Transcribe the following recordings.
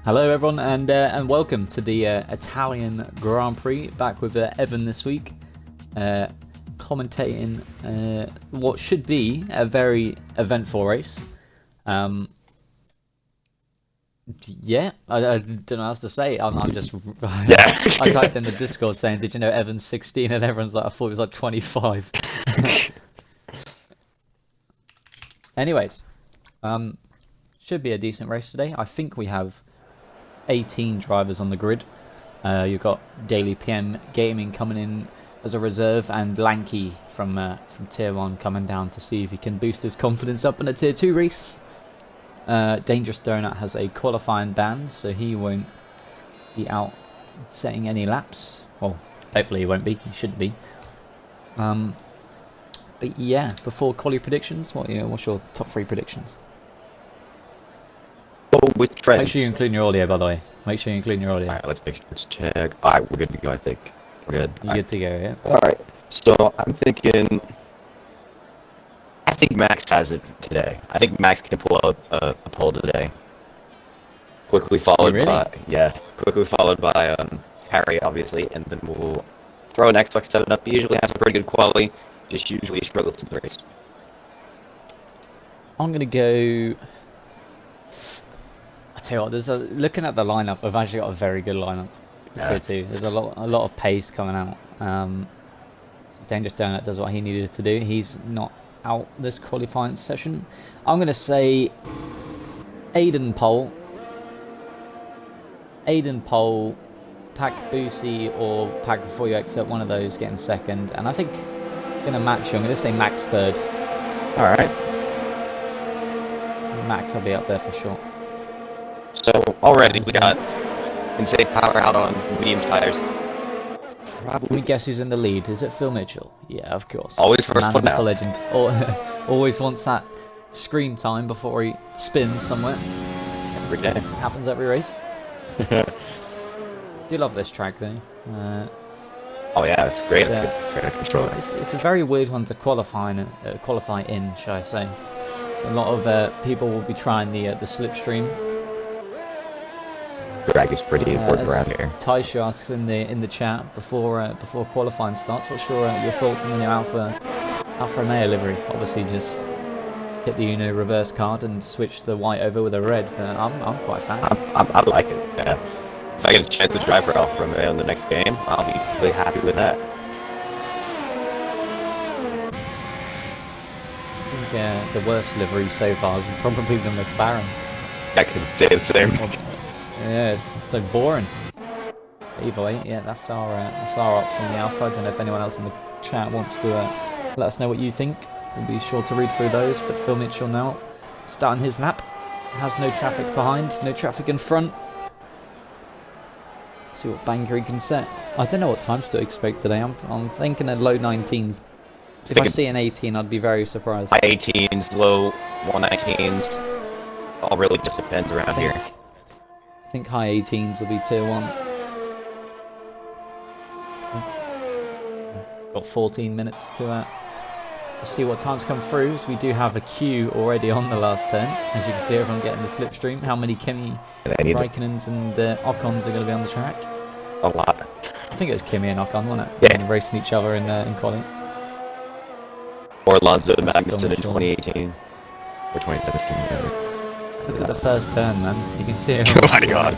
Hello everyone, and welcome to the Italian Grand Prix. Back with Evan this week, commentating what should be a very eventful race. Yeah, I don't know what else to say. I'm just Yeah. I typed in the Discord saying, "Did you know Evan's 16?" and everyone's like, "I thought he was like 25." Anyways, should be a decent race today. I think we have 18 drivers on the grid. You've got Daily PM Gaming coming in as a reserve, and Lanky from Tier 1 coming down to see if he can boost his confidence up in a Tier 2 race. Dangerous Donut has a qualifying ban, so he won't be out setting any laps. Well, hopefully he won't be. He shouldn't be. But yeah, before quali predictions, what's your top 3 predictions? Oh, with trends. Make sure you include your audio, by the way. Make sure you include your audio. Alright, let's check. Alright, we're good to go, I think. We're good. You're good to go, yeah? Alright, so I'm thinking... I think Max has it today. I think Max can pull out a pole today. Quickly followed by... Yeah, quickly followed by Harry, obviously, and then we'll throw an Xbox 7 up. He usually has a pretty good quality, just usually struggles in the race. I'm going to go... I tell you what, looking at the lineup, we've actually got a very good lineup for Tier 2. There's a lot of pace coming out. So Dangerous Donut does what he needed to do. He's not out this qualifying session. I'm going to say Aiden Pole, Pack Boosie, or Pack Before You Exit, one of those getting second. And I think I'm going to match you. I'm going to say Max third. Alright. Max will be up there for sure. So already we got insane power out on medium tires. Let me guess who's in the lead. Is it Phil Mitchell? Yeah, of course. Always first one out. The legend. Always wants that screen time before he spins somewhere. Every day. Happens every race. Do love this track though. Oh yeah, it's great. It's great control. It's a very weird one to qualify in, shall I say? A lot of people will be trying the slipstream. Drag is pretty important around here. Taisha asks in the chat before qualifying starts, what's your thoughts on the new Alfa Romeo livery? Obviously, just hit the Uno reverse card and switch the white over with a red. But I'm quite a fan. I like it. Yeah. If I get a chance to drive for Alfa Romeo in the next game, I'll be really happy with that. I think the worst livery so far is probably the McLaren. Yeah, because it's the same. Yeah, it's so boring. Either way, yeah, that's our ops on the Alpha. I don't know if anyone else in the chat wants to let us know what you think. We'll be sure to read through those. But Phil Mitchell now starting his lap. Has no traffic behind, no traffic in front. See what banker he can set. I don't know what times to expect today. I'm thinking a low 19. If I see an 18, I'd be very surprised. High 18s, low 119s. All really just depends around here. I think high 18s will be Tier 1. Got 14 minutes to see what times come through. So we do have a queue already on the last turn. As you can see, everyone getting the slipstream. How many Kimi Raikkonens and Ocons are going to be on the track? A lot. I think it was Kimi and Ocon, wasn't it? Yeah. And racing each other in quali. Or Alonso and Magnussen in 2018. Or 2017. Look at the first turn, man. You can see it. Oh my god.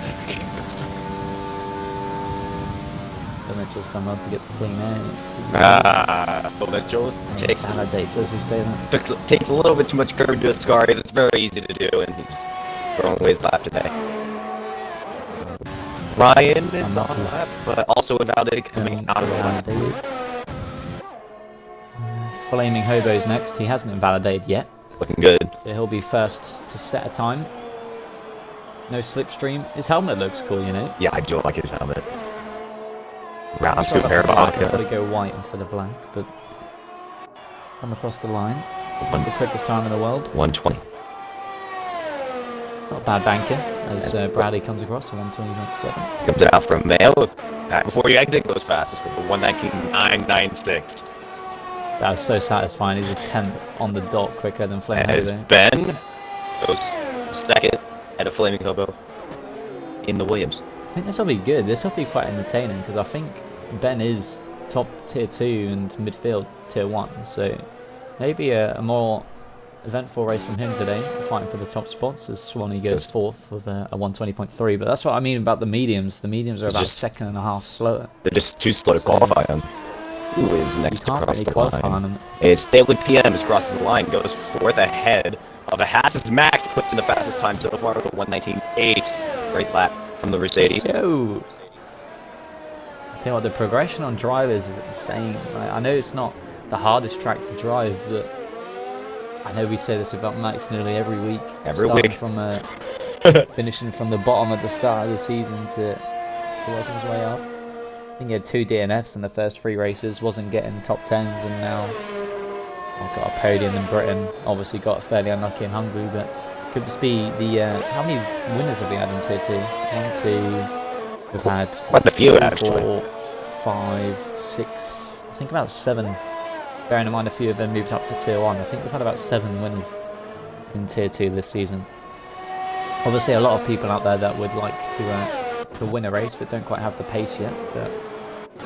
Phil Mitchell's done well to get the clean air. Phil Mitchell takes validates, as we say that. Takes a little bit too much curve into Ascari. That's very easy to do, and he's throwing away his lap today. Ryan is on lap, but also invalidated coming out of the lap. Flaming Hobo's next. He hasn't invalidated yet. Looking good. So he'll be first to set a time. No slipstream. His helmet looks cool, you know. Yeah, I do like his helmet. Round to parabolic. I'd probably go white instead of black, but come across the line. The quickest time in the world. 120. It's not a bad banker as Bradley comes across. 120.7. Comes it out from Mayo. Before you exit, goes fastest with a 119.996. That was so satisfying. He's a 10th on the dot quicker than Flaming As Hobo. Ben goes second at a Flaming Hobo. in the Williams. I think this will be good. This will be quite entertaining because I think Ben is top tier 2 and midfield tier 1. So maybe a more eventful race from him today, fighting for the top spots as Swanee goes fourth with a 120.3. But that's what I mean about the mediums. The mediums are about a second and a half slower. They're just too slow to qualify them. Who is next to cross the line? It's Daily PM who crosses the line, goes fourth ahead of a Haas's Max, puts in the fastest time so far with a 1:19.8. Great lap from the Mercedes. Yo! I tell you what, the progression on drivers is insane. I know it's not the hardest track to drive, but I know we say this about Max nearly every week. From finishing from the bottom at the start of the season to working his way up. I think he had 2 DNFs in the first 3 races, wasn't getting top 10s, and now got a podium in Britain. Obviously got fairly unlucky in Hungary, but could this be the how many winners have we had in tier 2? 1, 2. We've had quite a few 3, actually. 4, 5, 6. I think about 7. Bearing in mind a few of them moved up to tier 1. I think we've had about 7 winners in tier 2 this season. Obviously, a lot of people out there that would like to win a race, but don't quite have the pace yet. But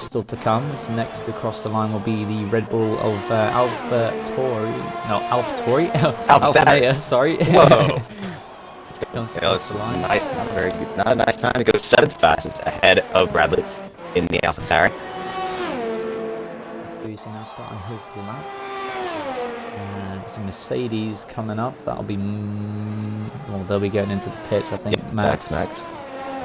still to come. So next across the line will be the Red Bull of Alpha Mea, sorry. Whoa. Across the line. Not very good. Not a nice time to go 7th fastest ahead of Bradley in the AlphaTauri. Who's now starting his lap? There's a Mercedes coming up. That'll be well, they'll be going into the pits. I think. Yep, Max. that's Max.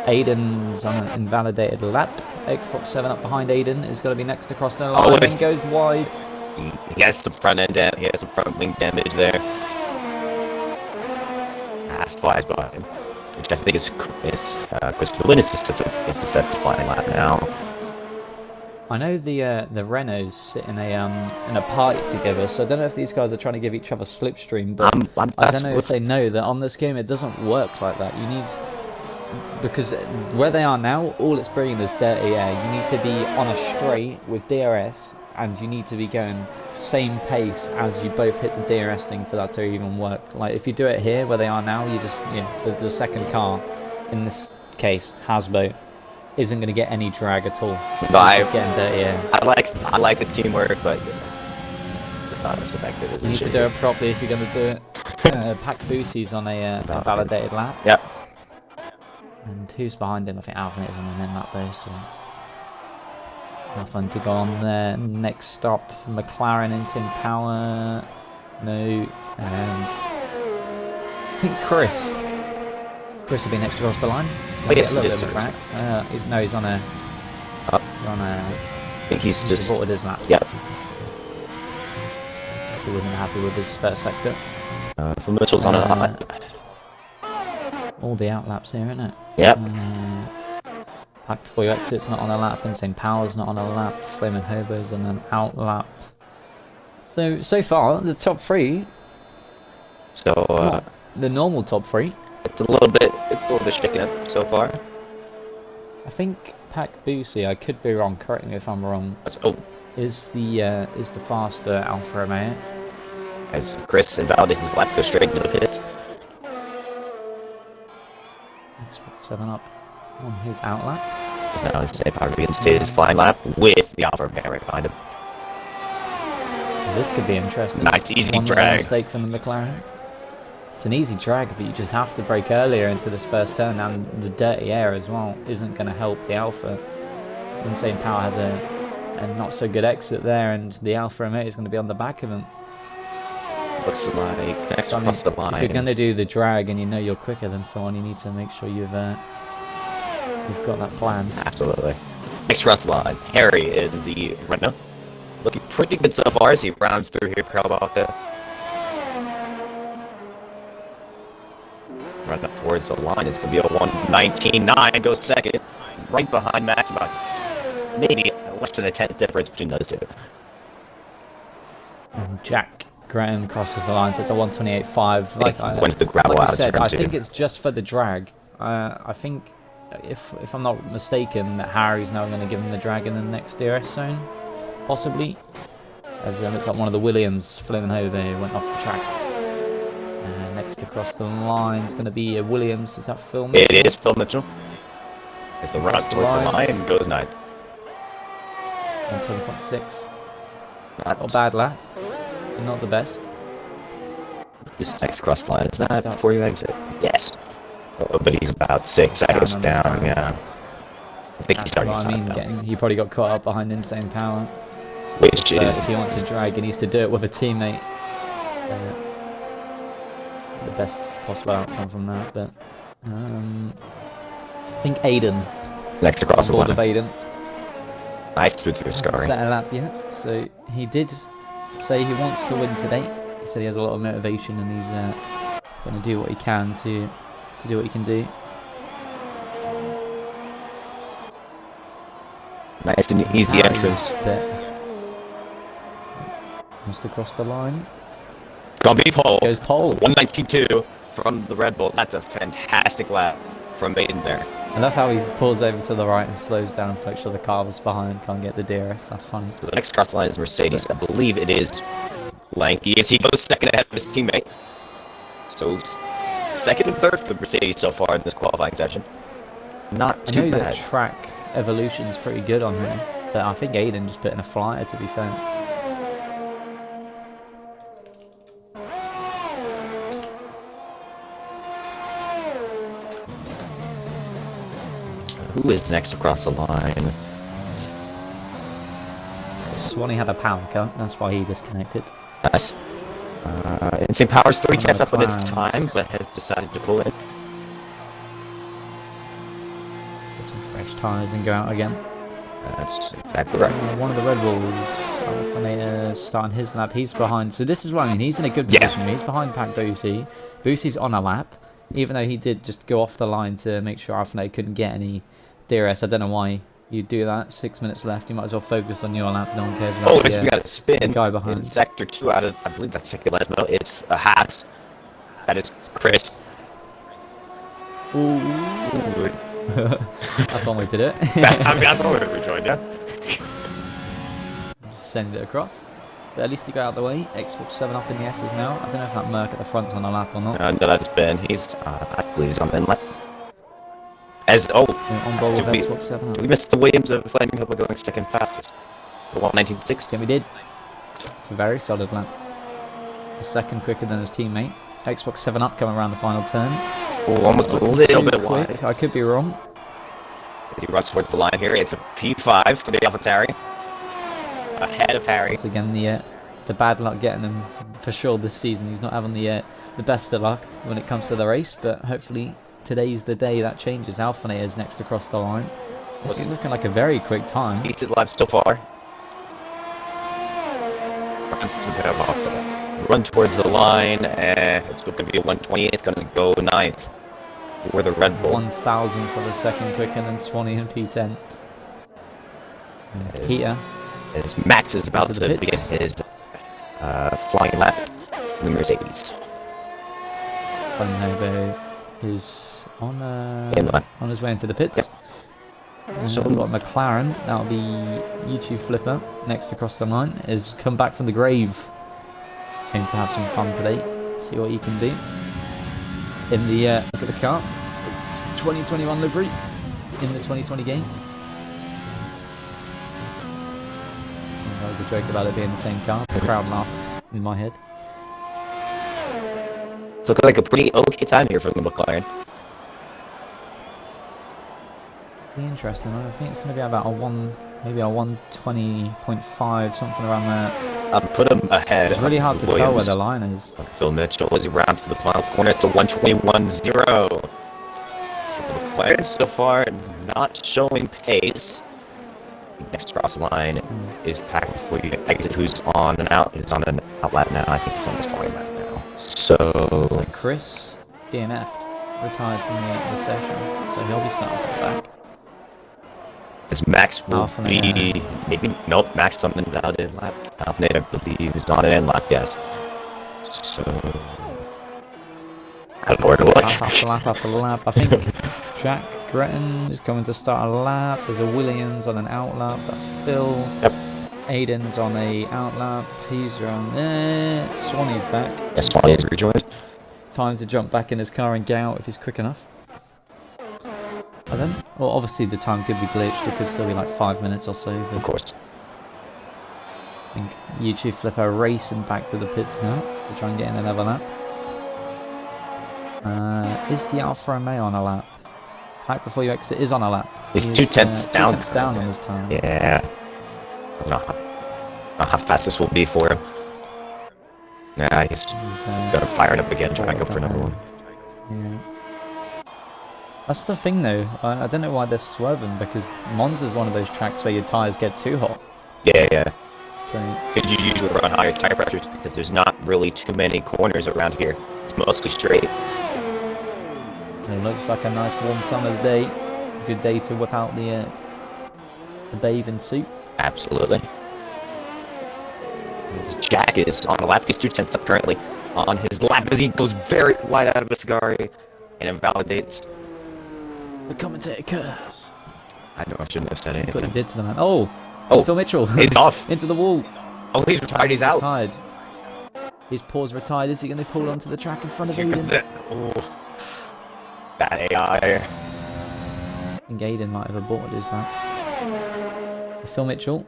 Aiden's on an invalidated lap. Xbox 7 up behind Aiden is going to be next across the line and goes wide. He has some front end damage. He has some front wing damage there. Haas flies by him, which I think is Christopher Lynn is to set his flying lap now. I know the Renaults sit in a party together, so I don't know if these guys are trying to give each other slipstream, but I don't know if they know that on this game it doesn't work like that. You need, because where they are now, all it's bringing is dirty air. You need to be on a straight with DRS, and you need to be going same pace as you both hit the DRS thing for that to even work. Like if you do it here where they are now, you just the second car, in this case Hasbo, isn't going to get any drag at all. It's getting dirty air. I like the teamwork, but it's not as effective as you need to do it properly if you're going to do it. Pac Boosie's on a validated lap. Yep. And who's behind him? I think Alvin is on an in lap though, so nothing to go on there. Next stop, McLaren Insane Power. No, and I think Chris will be next across the line. He's going to get a little bit of a track. He's on a. I think he's just aborted his lap. Yep. He wasn't happy with his first sector. From Mitchell's on a lap. All the outlaps here, isn't it? Yep. Pack before you exit's not on a lap, Insane Power's not on a lap, Flaming Hobo's on an out lap. So far, the top 3. So the normal top 3. It's a little bit shaken up so far. I think Pac Boosie, I could be wrong, correct me if I'm wrong. Is the faster Alfa Romeo. As Chris invalidates his lap, goes straight into the pits. Xbox 7 up on his out lap. Now Insane Power begins his flying lap with the Alfa Romeo right behind him. So this could be interesting. Nice easy One drag. mistake from the McLaren. It's an easy drag, but you just have to brake earlier into this first turn, and the dirty air as well isn't going to help the Alfa. Insane Power has a not so good exit there, and the Alfa Romeo is going to be on the back of him. Looks like next across the line. If you're going to do the drag and you know you're quicker than someone, you need to make sure you've got that planned. Absolutely. Next across the line, Harry in the Renault. Looking pretty good so far as he rounds through here, Kralbalka. Run up towards the line. It's going to be a 1:19.9. Goes second. Right behind Max. About maybe less than a 10th difference between those two. And Jack Graham crosses the line, so it's a 1:28.5. Like went the gravel out said, I think it's just for the drag. I think, if I'm not mistaken, that Harry's now going to give him the drag in the next DRS zone, possibly. As it looks like one of the Williams, Flaming Hove, went off the track. Next across the line is going to be a Williams. Is that Phil Mitchell? It is Phil Mitchell. As the run up towards the line goes 9th. 120.6. Not Not a bad lap. But not the best. This next cross the line. Is that before you exit? Yes. Oh, but he's about 6 seconds down. Yeah. I think he's starting to he probably got caught up behind Insane Power. Which is... If he wants to drag, he needs to do it with a teammate. The best possible outcome from that, but... I think Aiden. Next across the line. Of Aiden. Nice smooth through scoring. Set a lap yet, so he did say he wants to win today. He said he has a lot of motivation and he's going to do what he can to do what he can do. Nice and easy entrance. Just across the line. It's gonna be pole. Goes pole. 192 from the Red Bull. That's a fantastic lap from Aiden there. I love how he pulls over to the right and slows down to make sure the car was behind can't get the DRS. That's funny. So the next cross line is Mercedes. I believe it is Lanky as he goes second ahead of his teammate. So second and third for Mercedes so far in this qualifying session. Not too bad. I know that track evolution's pretty good on him, but I think Aiden just put in a flyer, to be fair. Who is next across the line? Swanee had a power cut, that's why he disconnected. Nice. Insane Power's 3 tenths up on its time, but has decided to pull in. Get some fresh tyres and go out again. That's exactly right. One of the Red Bulls, Alpha starting his lap. He's behind, so this is what I mean. He's in a good position. He's behind Pack Boosie. Boosie's on a lap, even though he did just go off the line to make sure Alpha couldn't get any DRS. I don't know why you do that. 6 minutes left. You might as well focus on your lap. No one cares about we got a spin. Guy behind. In sector 2 out of, I believe that's second last medal. It's a Haas. That is Chris. Ooh. That's one way to do it. That's one way to rejoin, yeah. Just send it across. But at least he got out of the way. Xbox 7 up in the S's now. I don't know if that Merc at the front's on a lap or not. No, that's Ben. He's, I believe he's on the inlet. On ball with Xbox 7 up. We missed the Williams of Flaming Hill going second fastest. The 1:19.6. Yeah, we did. It's a very solid lap. A second quicker than his teammate. Xbox 7 up coming around the final turn. Oh, almost a little bit quick. wide. I could be wrong. As he runs towards the line here, it's a P5 for the AlphaTauri. Ahead of Harry. Once again, the bad luck getting him for sure this season. He's not having the best of luck when it comes to the race, but hopefully today's the day that changes. Alpha is next across the line. This is looking like a very quick time. Decent lap so far. Run towards the line, it's going to be a 128. It's going to go 9th for the Red Bull. 1,000 for the second quicker than Swanee and P10. Peter. As Max is about to begin his flying lap in the Mercedes. Hobo is on his way into the pits. Yep. So we've got McLaren, that'll be YouTube Flipper, next across the line, has come back from the grave. Came to have some fun today, see what he can do. In the, look at the car, it's 2021 livery, in the 2020 game. And that was a joke about it being the same car, the crowd laughed in my head. It's looking like a pretty okay time here for the McLaren. Interesting. I think it's going to be about maybe a 120.5, something around there. I'll put him ahead. It's really hard to tell where the line is. Phil Mitchell as he rounds to the final corner. It's a 121.0. So the McLaren so far not showing pace. Next cross line is Pack before you exit. Who's on and out? Is on an out lap now. I think it's on his flying lap now. So Chris DNF'd, retired from the session, so he'll be starting from the back. As Max will be nope, Max something about it lap. Alpha I believe is on it and lap, yes. So out of order look. Lap after lap after lap. I think Jack Gretton is going to start a lap. There's a Williams on an out lap, that's Phil. Yep. Aiden's on a out lap, he's around there. Swanee's back. Yes, Swanee's rejoined. Time to jump back in his car and get out if he's quick enough. I don't. Well, obviously the time could be glitched. It could still be like 5 minutes or so. Of But course. I think YouTube Flipper racing back to the pits now to try and get in another lap. Is the Alfa Romeo on a lap? Pack before you exit is on a lap. He's 2/10 down. 2 tenths down on his time. Yeah. I don't know how fast this will be for him. Nah, he's gonna fire it up again, try and go for another one. Yeah. That's the thing though, I don't know why they're swerving, because Monza's one of those tracks where your tyres get too hot. Yeah. So Because you usually run higher tire pressures because there's not really too many corners around here. It's mostly straight. it looks like a nice warm summer's day. Good day to whip out the bathing suit. Absolutely. Jack is on the lap. He's 2/10 up currently on his lap as he goes very wide out of the Ascari and invalidates. The commentator curse. I know I shouldn't have said Look what he anything. did to the man. Oh, Oh, Phil Mitchell. He's off. Into the wall. Oh, he's retired. He's out. Retired. His paws retired. Is he going to pull onto the track in front of Here comes Aiden? Oh. Bad AI. I think Aiden might have aborted his lap. So Phil Mitchell,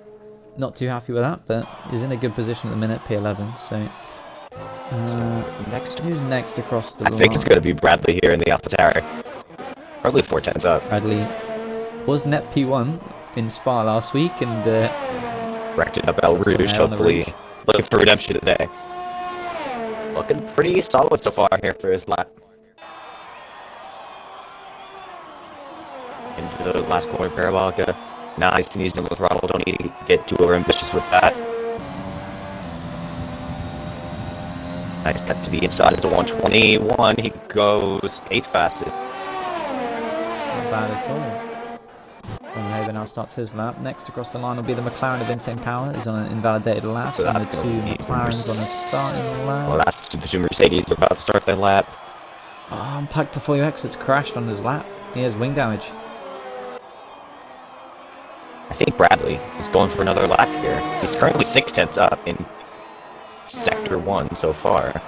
not too happy with that, but is in a good position at the minute, P11. So Next, who's next across the I line? think it's going to be Bradley here in the AlphaTauri. Probably 4/10 up. Bradley was net P1 in Spa last week, and Wrecked it up El Rouge, on the hopefully. Rouge. Looking for redemption today. Looking pretty solid so far here for his lap. Into the last corner, Parabolica. Nice and easy on the throttle. Don't need to get too overambitious with that. Nice cut to the inside. It's a 121. He goes 8th fastest. not bad at all. Haber now starts his lap. Next across the line will be the McLaren of Insane Power. Is on an invalidated lap. So and that's the two going to be McLarens on a starting lap. Well, that's the two Mercedes are about to start their lap. Oh, Pack before you exits crashed on his lap. He has wing damage. I think Bradley is going for another lap here. He's currently 6/10 up in Sector 1 so far.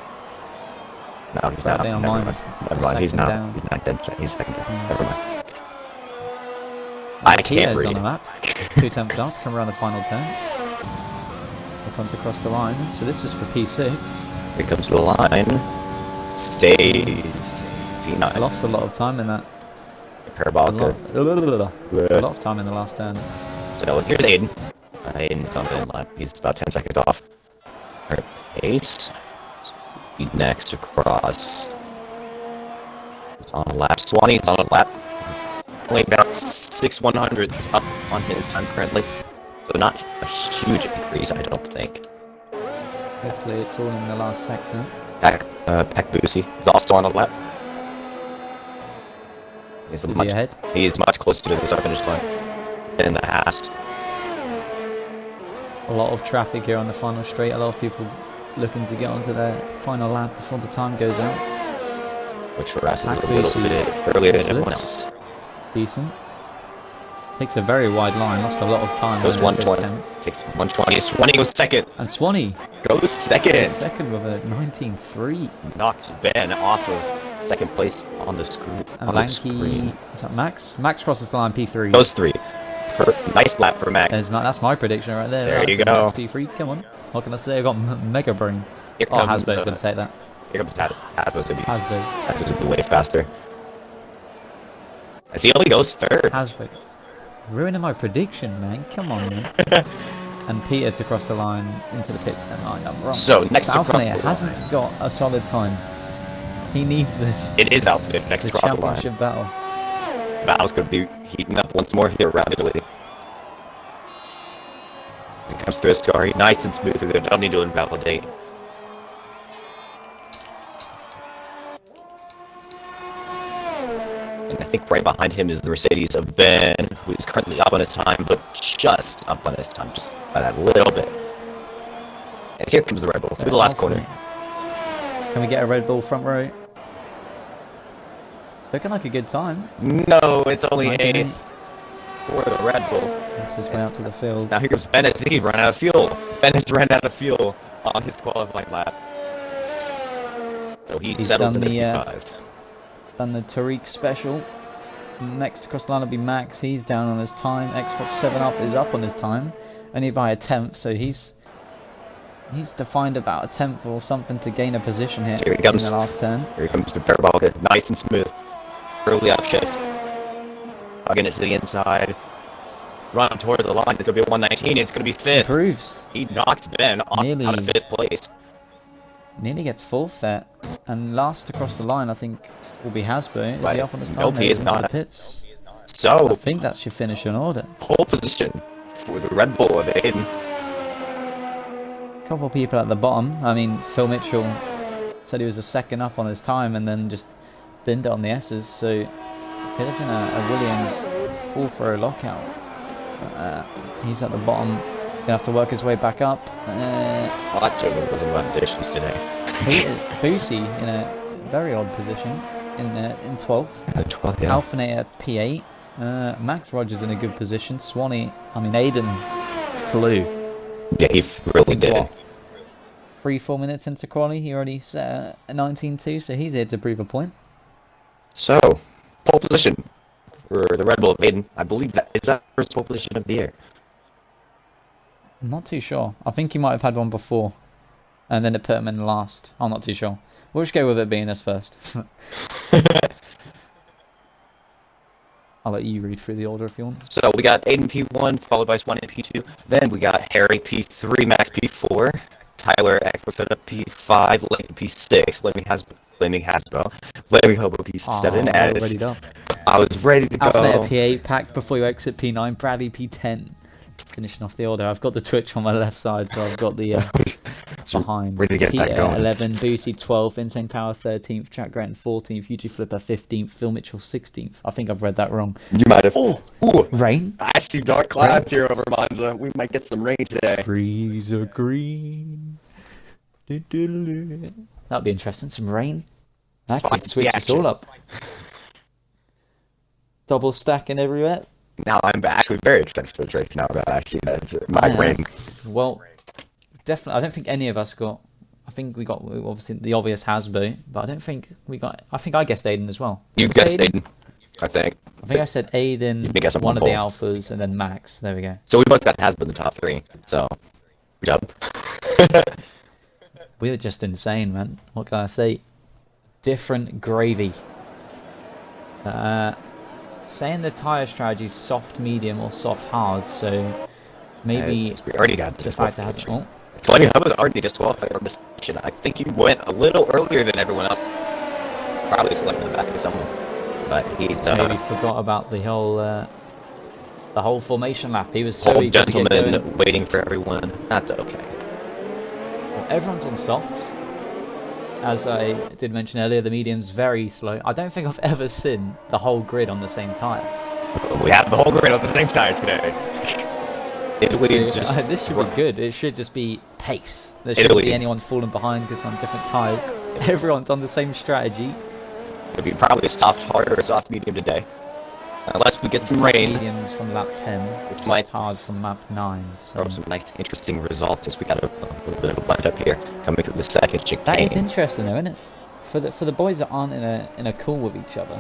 No, he's not. Bradley on Never minus mind. Never mind. He's second not. down. He's not dead. He's second down. Mm. Never mind. I can't Kia's read. on the lap. 2 tenths up. Come around the final turn. They come to cross the line. So this is for P6. Here comes the line. Stays. I P9. lost a lot of time in that. Parabolica. A lot of time in the last turn. So here's Aiden. Aiden's on the lap. He's about 10 seconds off. Alright, Ace. Speed next across. He's on a lap. Swanee's on a lap. Only about 6/100ths up on his time currently. So not a huge increase, I don't think. Hopefully it's all in the last sector. Peck Boosie is also on a lap. He's Is he ahead? He's much closer to the start finish line than the Haas. A lot of traffic here on the final straight. A lot of people looking to get onto their final lap before the time goes out. Which for us is Peck a little Boosie bit earlier than slips. everyone else. Decent. Takes a very wide line. Lost a lot of time. Goes there, 120. 10th. Takes 120. Swanee goes second. And Swanee Goes second. second with a 19.3. Knocked Ben off of second place on the screen. And Lanky, is that Max? Max crosses the line P3. Those three. Nice lap for Max. That's my prediction right there. There you That's go. Max P3. Come on. What can I say? I got mega brain. Here Oh, comes, Hasberg's going to take that. Here comes Hasberg's to be. Hasberg. That's going to be way faster. As he only goes third. Hasberg. Ruining my prediction, man. Come on, man. And Peter to cross the line into the pits. Then I'm wrong. So next to cross Alpha the hasn't line. got a solid time. He needs this. It is Outfit next The to cross the line. championship battle. Battles could be heating up once more here rapidly. It comes through a Ascari. Nice and smooth through there. Don't need to invalidate. And I think right behind him is the Mercedes of Ben, who is currently up on his time, but just up on his time, just by that little bit. And here comes the Red Bull through the last corner. Can we get a Red Bull front row? It's looking like a good time. No, it's only 19. 8th for the Red Bull. Makes his way out to the field. Now here comes Bennett. I think he's run out of fuel. Bennett's run out of fuel on his qualifying lap. So he He's settled done in the the, P5. Done the Tariq special. Next across the line will be Max. He's down on his time. Xbox 7 Up is up on his time, only by a tenth. So he's needs to find about a tenth or something to gain a position here, So here he comes. in the last turn. Here comes the parabolic, nice and smooth. Early upshift. Hugging it to the inside. Run towards the line. It's going to be a 119. It's going to be fifth. Improves. He knocks Ben out of fifth place. Nearly gets fourth there. And last across the line, I think, will be Hasbro. Is Right. he up on his time? Nope, he is Into not. the pits. So, I think that's your finish in order. pole position for the Red Bull of Aiden. Couple of people at the bottom. I mean, Phil Mitchell said he was a second up on his time and then just binned it on the S's. So it could have been a Williams full throw lockout. He's at the bottom. Gonna have to work his way back up. That certainly was a lot of dishes today. Boosie in a very odd position in 12th. At 12, yeah. Alphinator P8. Max Rogers in a good position. Swanee, Aiden flew. Yeah, he really did. What, 3-4 minutes into quali, he already set a 19-2, so he's here to prove a point. So, pole position for the Red Bull of Aiden. I believe that is that first pole position of the year. I'm not too sure. I think he might have had one before, and then it put him in last. I'm not too sure. We'll just go with it being his first. I'll let you read through the order if you want. So we got Aiden P1, followed by Swan in P2. Then we got Harry P3, Max P4, Tyler Xbox Setup P5, Lane P6, Flaming Hasbro, Flaming Hobo P7. As I was ready to go. Alphinator P8, pack before you exit P9, Bradley P10. Finishing off the order. I've got the Twitch on my left side, so I've got the behind. Ready to get that going. 11, Booty 12th, Insane Power 13th, Jack Grant 14th, YouTube Flipper 15th, Phil Mitchell 16th. I think I've read that wrong. You might have. Oh, ooh, rain. I see dark clouds here over Monza. We might get some rain today. Trees are green. That'll be interesting. Some rain. That could switch us all up. Double stacking everywhere. Now I'm actually very excited for the race now that I see that my rain. Well, definitely. I don't think any of us got. I think we got obviously the obvious Hasbro, but I don't think we got. I think I guessed Aiden as well. You guessed Aiden, I think. I think I said Aiden, one of the alphas, and then Max. There we go. So we both got Hasbro in the top 3. So, good job. We were just insane, man. What can I say? Different gravy. Saying the tyre strategy is soft medium or soft hard, so maybe we already got the fact it has all. So I was already disqualified from this station. I think you went a little earlier than everyone else. Probably slightly in the back of someone, but he's maybe forgot about the whole formation lap. He was so eager to get going. Waiting for everyone. That's okay. Well, everyone's on softs. As I did mention earlier, the medium's very slow. I don't think I've ever seen the whole grid on the same tyre. We have the whole grid on the same tyre today. This should be good. It should just be pace. There shouldn't be anyone falling behind because we're on different tyres. Everyone's on the same strategy. It'll be probably a soft hard or a soft medium today. Unless we get some rain. Mediums from lap 10. It's soft hard from lap 9. So some nice interesting results as we got a little bit of a bunch up here coming through the second chicane. That is interesting though, isn't it? For the boys that aren't in a call with each other.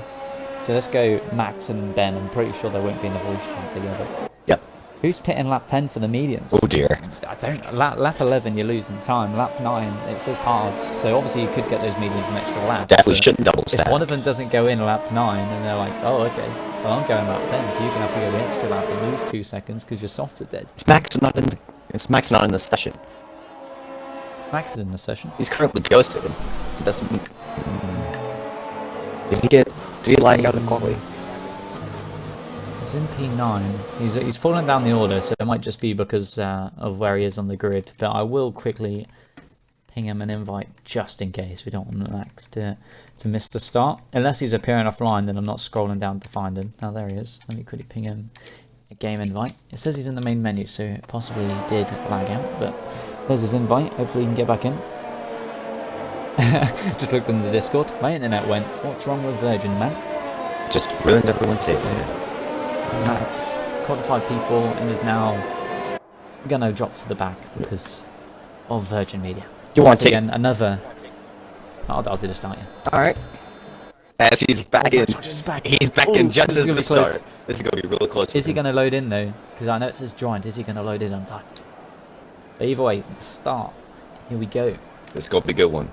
So let's go Max and Ben. I'm pretty sure they won't be in the voice chat together. Yep. Who's pitting lap 10 for the mediums? Oh dear. I don't. Lap 11 you're losing time. Lap 9 it says hards. So obviously you could get those mediums an extra lap. Definitely shouldn't double stack. If one of them doesn't go in lap 9 and they're like, oh okay, well I'm going lap 10, so you're gonna have to go the extra lap and lose 2 seconds because your softs are dead. Is Max not in the session? Max is in the session. He's currently ghosted. He doesn't. Did he lag out of quality? He's in P9. He's fallen down the order, so it might just be because of where he is on the grid. But I will quickly ping him an invite just in case. We don't want Max to miss the start. Unless he's appearing offline, then I'm not scrolling down to find him. Now there he is. Let me quickly ping him a game invite. It says he's in the main menu, so it possibly did lag out. But there's his invite. Hopefully he can get back in. Just looked in the Discord. My internet went. What's wrong with Virgin, man? Just ruined everyone's day. Max qualified P4 and is now gonna drop to the back because of Virgin Media. You want to take again another? I'll do the start, yeah. All right. As he's back in. Max Rogers is back. He's back Oh, in just this is as gonna the be close. start. This is going to be really close. Is he going to load in though? Because I know it says joined. Is he going to load in on time? But either way, the start. Here we go. This is going to be a good one.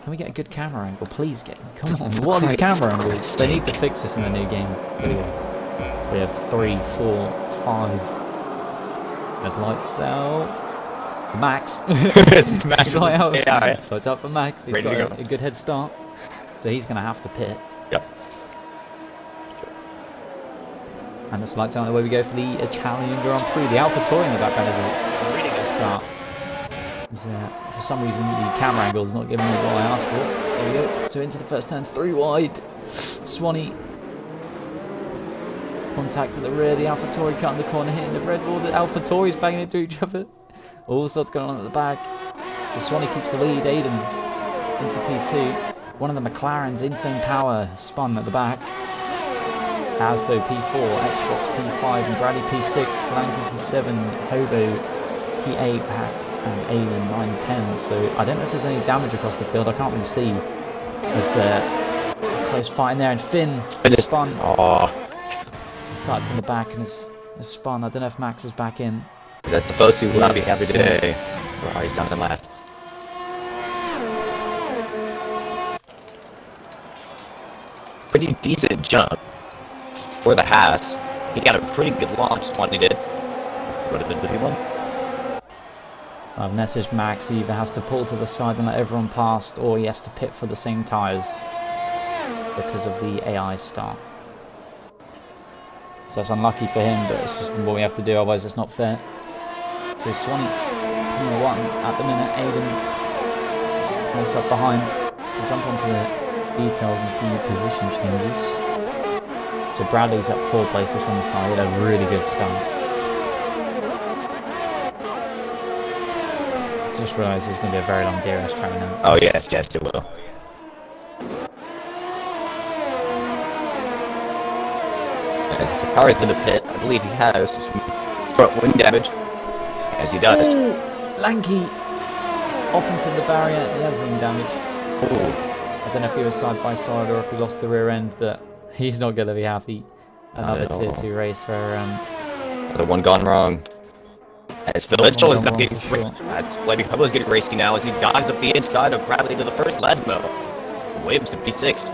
Can we get a good camera angle? Please, game. Come on. What are these camera angles? They need to fix this in the new game. Anyway, we have 3, 4, 5. There's lights out. For Max. Max He's light out. yeah. So it's out for Max. He's Ready got to go. a good head start. So he's going to have to pit. Yep. And the lights out, away we go for the Italian Grand Prix. The AlphaTauri in the background is a really good start. For some reason, the camera angle is not giving me what I asked for. There we go. So into the first turn, 3 wide. Swanee. Contact at the rear. The AlphaTauri cutting the corner, hitting the Red Bull. The AlphaTauri's banging into each other. All sorts going on at the back. So Swanee keeps the lead. Aiden into P2. One of the McLarens, Insane Power, spun at the back. Hasbo P4, Xbox P5, and Bradley P6, Lanky P7, Hobo P8, Pack, and Aiden 910. So I don't know if there's any damage across the field. I can't really see. There's a close fight in there, and Finn spun. Oh, Started from the back and has spun. I don't know if Max is back in. that's supposed to not be happy today. Oh, he's down in last. Pretty decent jump for the Haas. He got a pretty good launch, one he did. Would have been the one. So I've messaged Max. He either has to pull to the side and let everyone past, or he has to pit for the same tyres because of the AI start. So that's unlucky for him, but it's just what we have to do, otherwise it's not fair. So Swanee P1 at the minute. Aiden close up behind. We'll jump onto the details and see position changes. So Bradley's up 4 places from the start. He had a really good start. I just realised there's going to be a very long DRS track now. Oh yes, yes it will. As the car is in the pit, I believe he has some front wing damage. As he does. Ooh, Lanky off into the barrier. He has wing damage. Ooh. I don't know if he was side by side or if he lost the rear end, but he's not going to be happy. Another tier 2 race for another one gone wrong. As Phil Mitchell is not getting as Flavie Hubbo's getting racy now as he dives up the inside of Bradley to the first Lesmo. Williams to P6.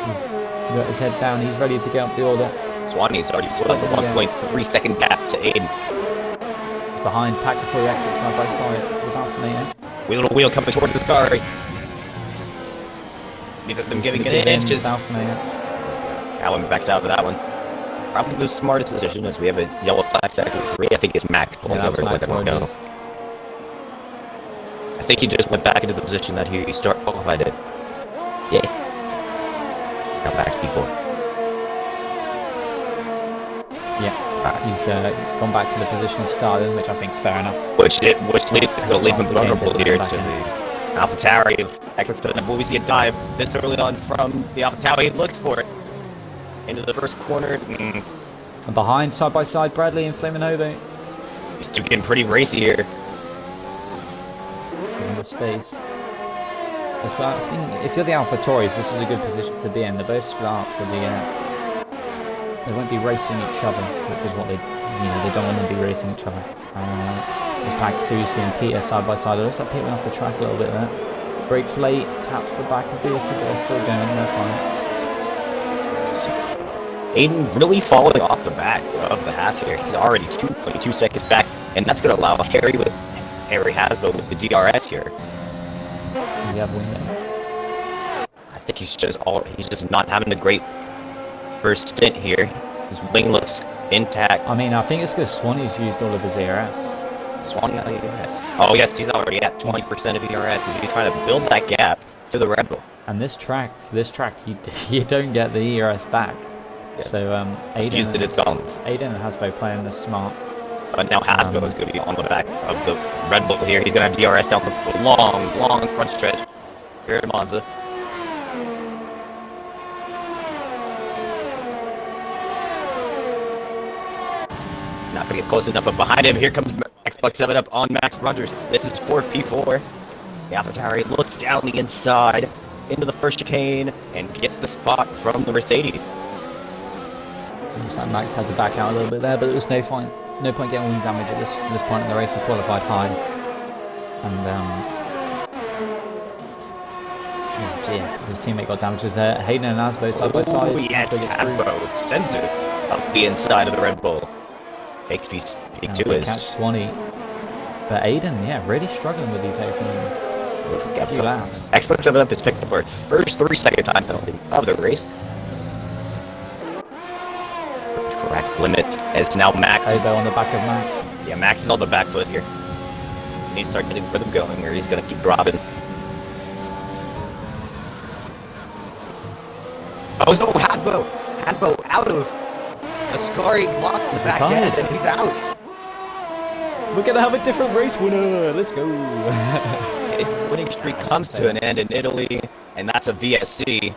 He's got his head down, he's ready to get up the order. Swanee's already put up a 1.3 second gap to Aiden. He's behind, pack before he exits side by side with Alpha. Wheel to wheel coming towards this car. Neither of them giving it inches. Allen backs out of that one. Probably the smartest decision as we have a yellow flag sector 3. I think it's Max pulling over to let everyone go. I think he just went back into the position that he qualified in. Yeah. Now back to P4. Yeah, he's gone back to the position he started in, which I think is fair enough. Which leads to leave him vulnerable here to the AlphaTauri of X7. Will we see a dive this early on from the AlphaTauri? He looks for it. Into the first corner. And behind, side by side, Bradley and Flamin' Hobo. These two getting pretty racy here. In the space. As well, I think if you're the AlphaTauris, this is a good position to be in. They're both split up, so they won't be racing each other, which is what they don't want to be racing each other. There's Pack Boosie and Peter side by side. It looks like Peter went off the track a little bit there. Brakes late, taps the back of Boosie, but they're still going, they're fine. Aiden really falling off the back of the Haas here. He's already 2.2 seconds back, and that's going to allow Harry Hasbro with the DRS here. I think he's just not having a great first stint here. His wing looks intact. I mean, I think it's because Swanee's used all of his ERS. Swanee on ERS. Oh yes, he's already at 20% of ERS. He's trying to build that gap to the Red Bull. And this track, you don't get the ERS back. Yeah. So Aiden used it, it's gone. Aiden and Hasbro playing this smart. But now Hasbro is going to be on the back of the Red Bull here. He's going to have DRS down the long front stretch here at Monza. Not going to get close enough, but behind him, here comes Xbox 7 up on Max Rogers. This is for P4. The AlphaTauri looks down the inside into the first chicane and gets the spot from the Mercedes. Looks like Max had to back out a little bit there, but there was no point getting wing damage at this point in the race. He qualified high, and his teammate got damages there. Hayden and Asbo side by side. Oh yes, Asbo sends it up the inside of the Red Bull. Takes piece peak to his catch Swanee, but Aiden, yeah, really struggling with these opening few laps. Xbox 7 Up has picked up our first 3-second time penalty of the race. Track limit as now Max is on the back of Max. Yeah, Max is on the back foot here. He needs to start getting rhythm going, or he's going to keep dropping. Oh no, Hasbo out of Ascari, lost the back end, and he's out. We're going to have a different race winner. Let's go. His winning streak comes to an end in Italy, and that's a VSC.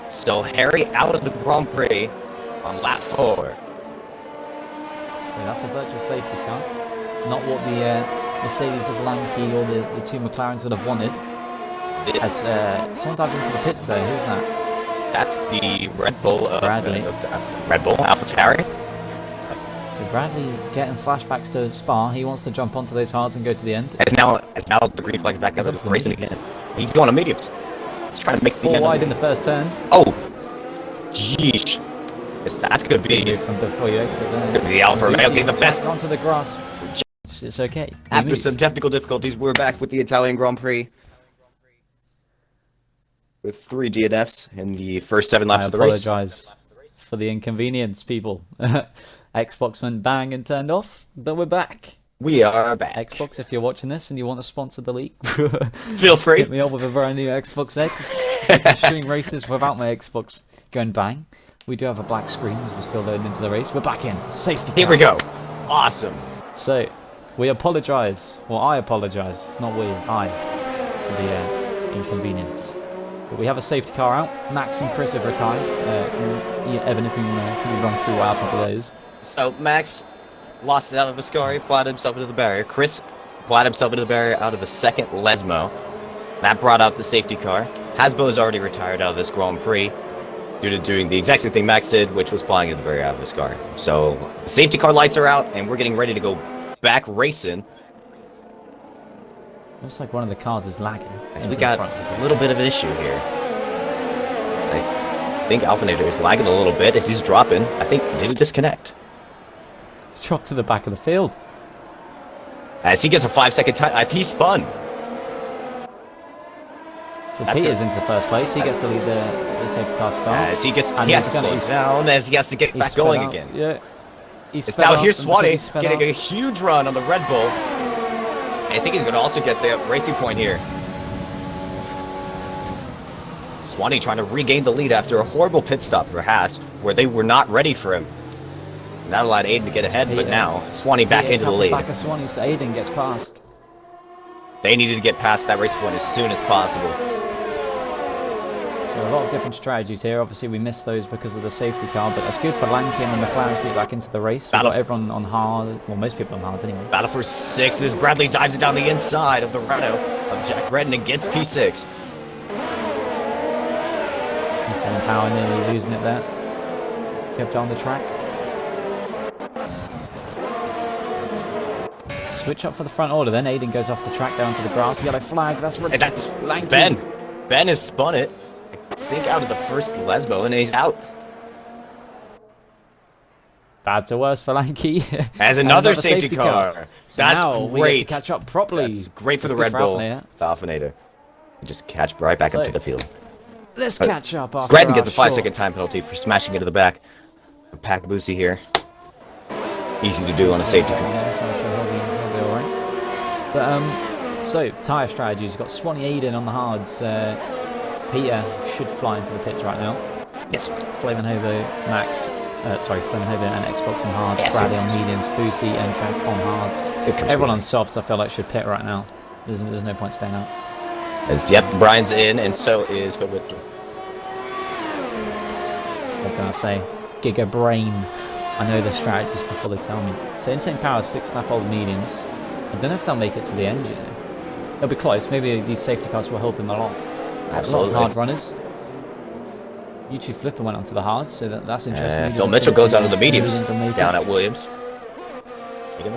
So Harry out of the Grand Prix on lap 4. So that's a virtual safety car. Not what the Mercedes of Lanky or the two McLarens would have wanted. As someone dives into the pits there. Who's that? That's the Red Bull. Bradley. Red Bull AlphaTauri. So Bradley getting flashbacks to Spa. He wants to jump onto those hards and go to the end. As now the green flag's back as it's racing again. He's going to mediums. He's trying to make the end wide in the first turn. Oh, jeez. That's going to be from before you exit there. It's going to be the Alfa Romeo getting the best onto the grass. It's okay. After some technical difficulties, we're back with the Italian Grand Prix with 3 DNFs in the first 7 laps of the race. I apologise for the inconvenience, people. Xbox went bang and turned off, but we're back. We are back. Xbox, if you're watching this and you want to sponsor the league, feel free. Hit me up with a brand new Xbox X. So I can stream races without my Xbox going bang. We do have a black screen as we're still loading into the race. We're back in. Safety car. Here we go. Awesome. So, we apologise. Well, I apologise. It's not we. I. For the inconvenience. But we have a safety car out. Max and Chris have retired. Evan, if you can run through what happened to those. So, Max lost it out of Ascari, applied himself into the barrier. Chris applied himself into the barrier out of the second Lesmo. That brought out the safety car. Hasbo is already retired out of this Grand Prix due to doing the exact same thing Max did, which was flying into the barrier out of Ascari. So, the safety car lights are out, and we're getting ready to go back racing. Looks like one of the cars is lagging. So we got a little bit of an issue here. I think Alphinator is lagging a little bit as he's dropping. I think, did he disconnect? He's dropped to the back of the field. As he gets a 5-second time, he spun. So Peter's into first place. He gets to lead the safety car start. As he has to slow down, as he has to get back going again. Yeah. It's now here's Swanee getting a huge run on the Red Bull. I think he's going to also get the racing point here. Swanee trying to regain the lead after a horrible pit stop for Haas, where they were not ready for him. And that allowed Aiden to get ahead, but now Swanee back into the lead. Back of Swanee, so Aiden gets past. They needed to get past that racing point as soon as possible. So a lot of different strategies here. Obviously, we missed those because of the safety car, but that's good for Lanky and the McLaren to get back into the race. We've got everyone on hard, well, most people on hard anyway. Battle for 6. This Bradley dives it down the inside of the Renault of Jack Redden and gets P6. Insane Power nearly losing it there. Kept on the track. Switch up for the front order then. Aiden goes off the track down to the grass. Yellow flag. That's Lanky. Ben. Ben has spun it. I think out of the first Lesbo, and he's out. Bad to worse for Lanky. As another safety car. So that's now great. We get to catch up properly. That's great for the Red Bull. Falconator. Just catch right back up to the field. Let's catch up after Gretton gets a 5-second time penalty for smashing into the back of Pakabusi here. Easy to do on a safety car. Yeah, so I'm sure he'll be alright. But, so, tyre strategies. You've got Swanee Aiden on the hards. Peter should fly into the pits right now. Yes. Flamenhover, Max. Flamenhover and Xbox on hards. Yes, Bradley on mediums. Boosie and Track on hards. Everyone on softs, I feel like, should pit right now. There's no point staying out. Yep, Brian's in, and so is Phil Whitfield. What can I say? Giga brain. I know the strategies before they tell me. So Insane Power 6 lap old mediums. I don't know if they'll make it to the end, you know. It'll be close. Maybe these safety cars will help him a lot. Absolutely. A lot of hard runners. YouTube Flipper went onto the hards, so that's interesting. Phil Mitchell goes out of the mediums down at Williams.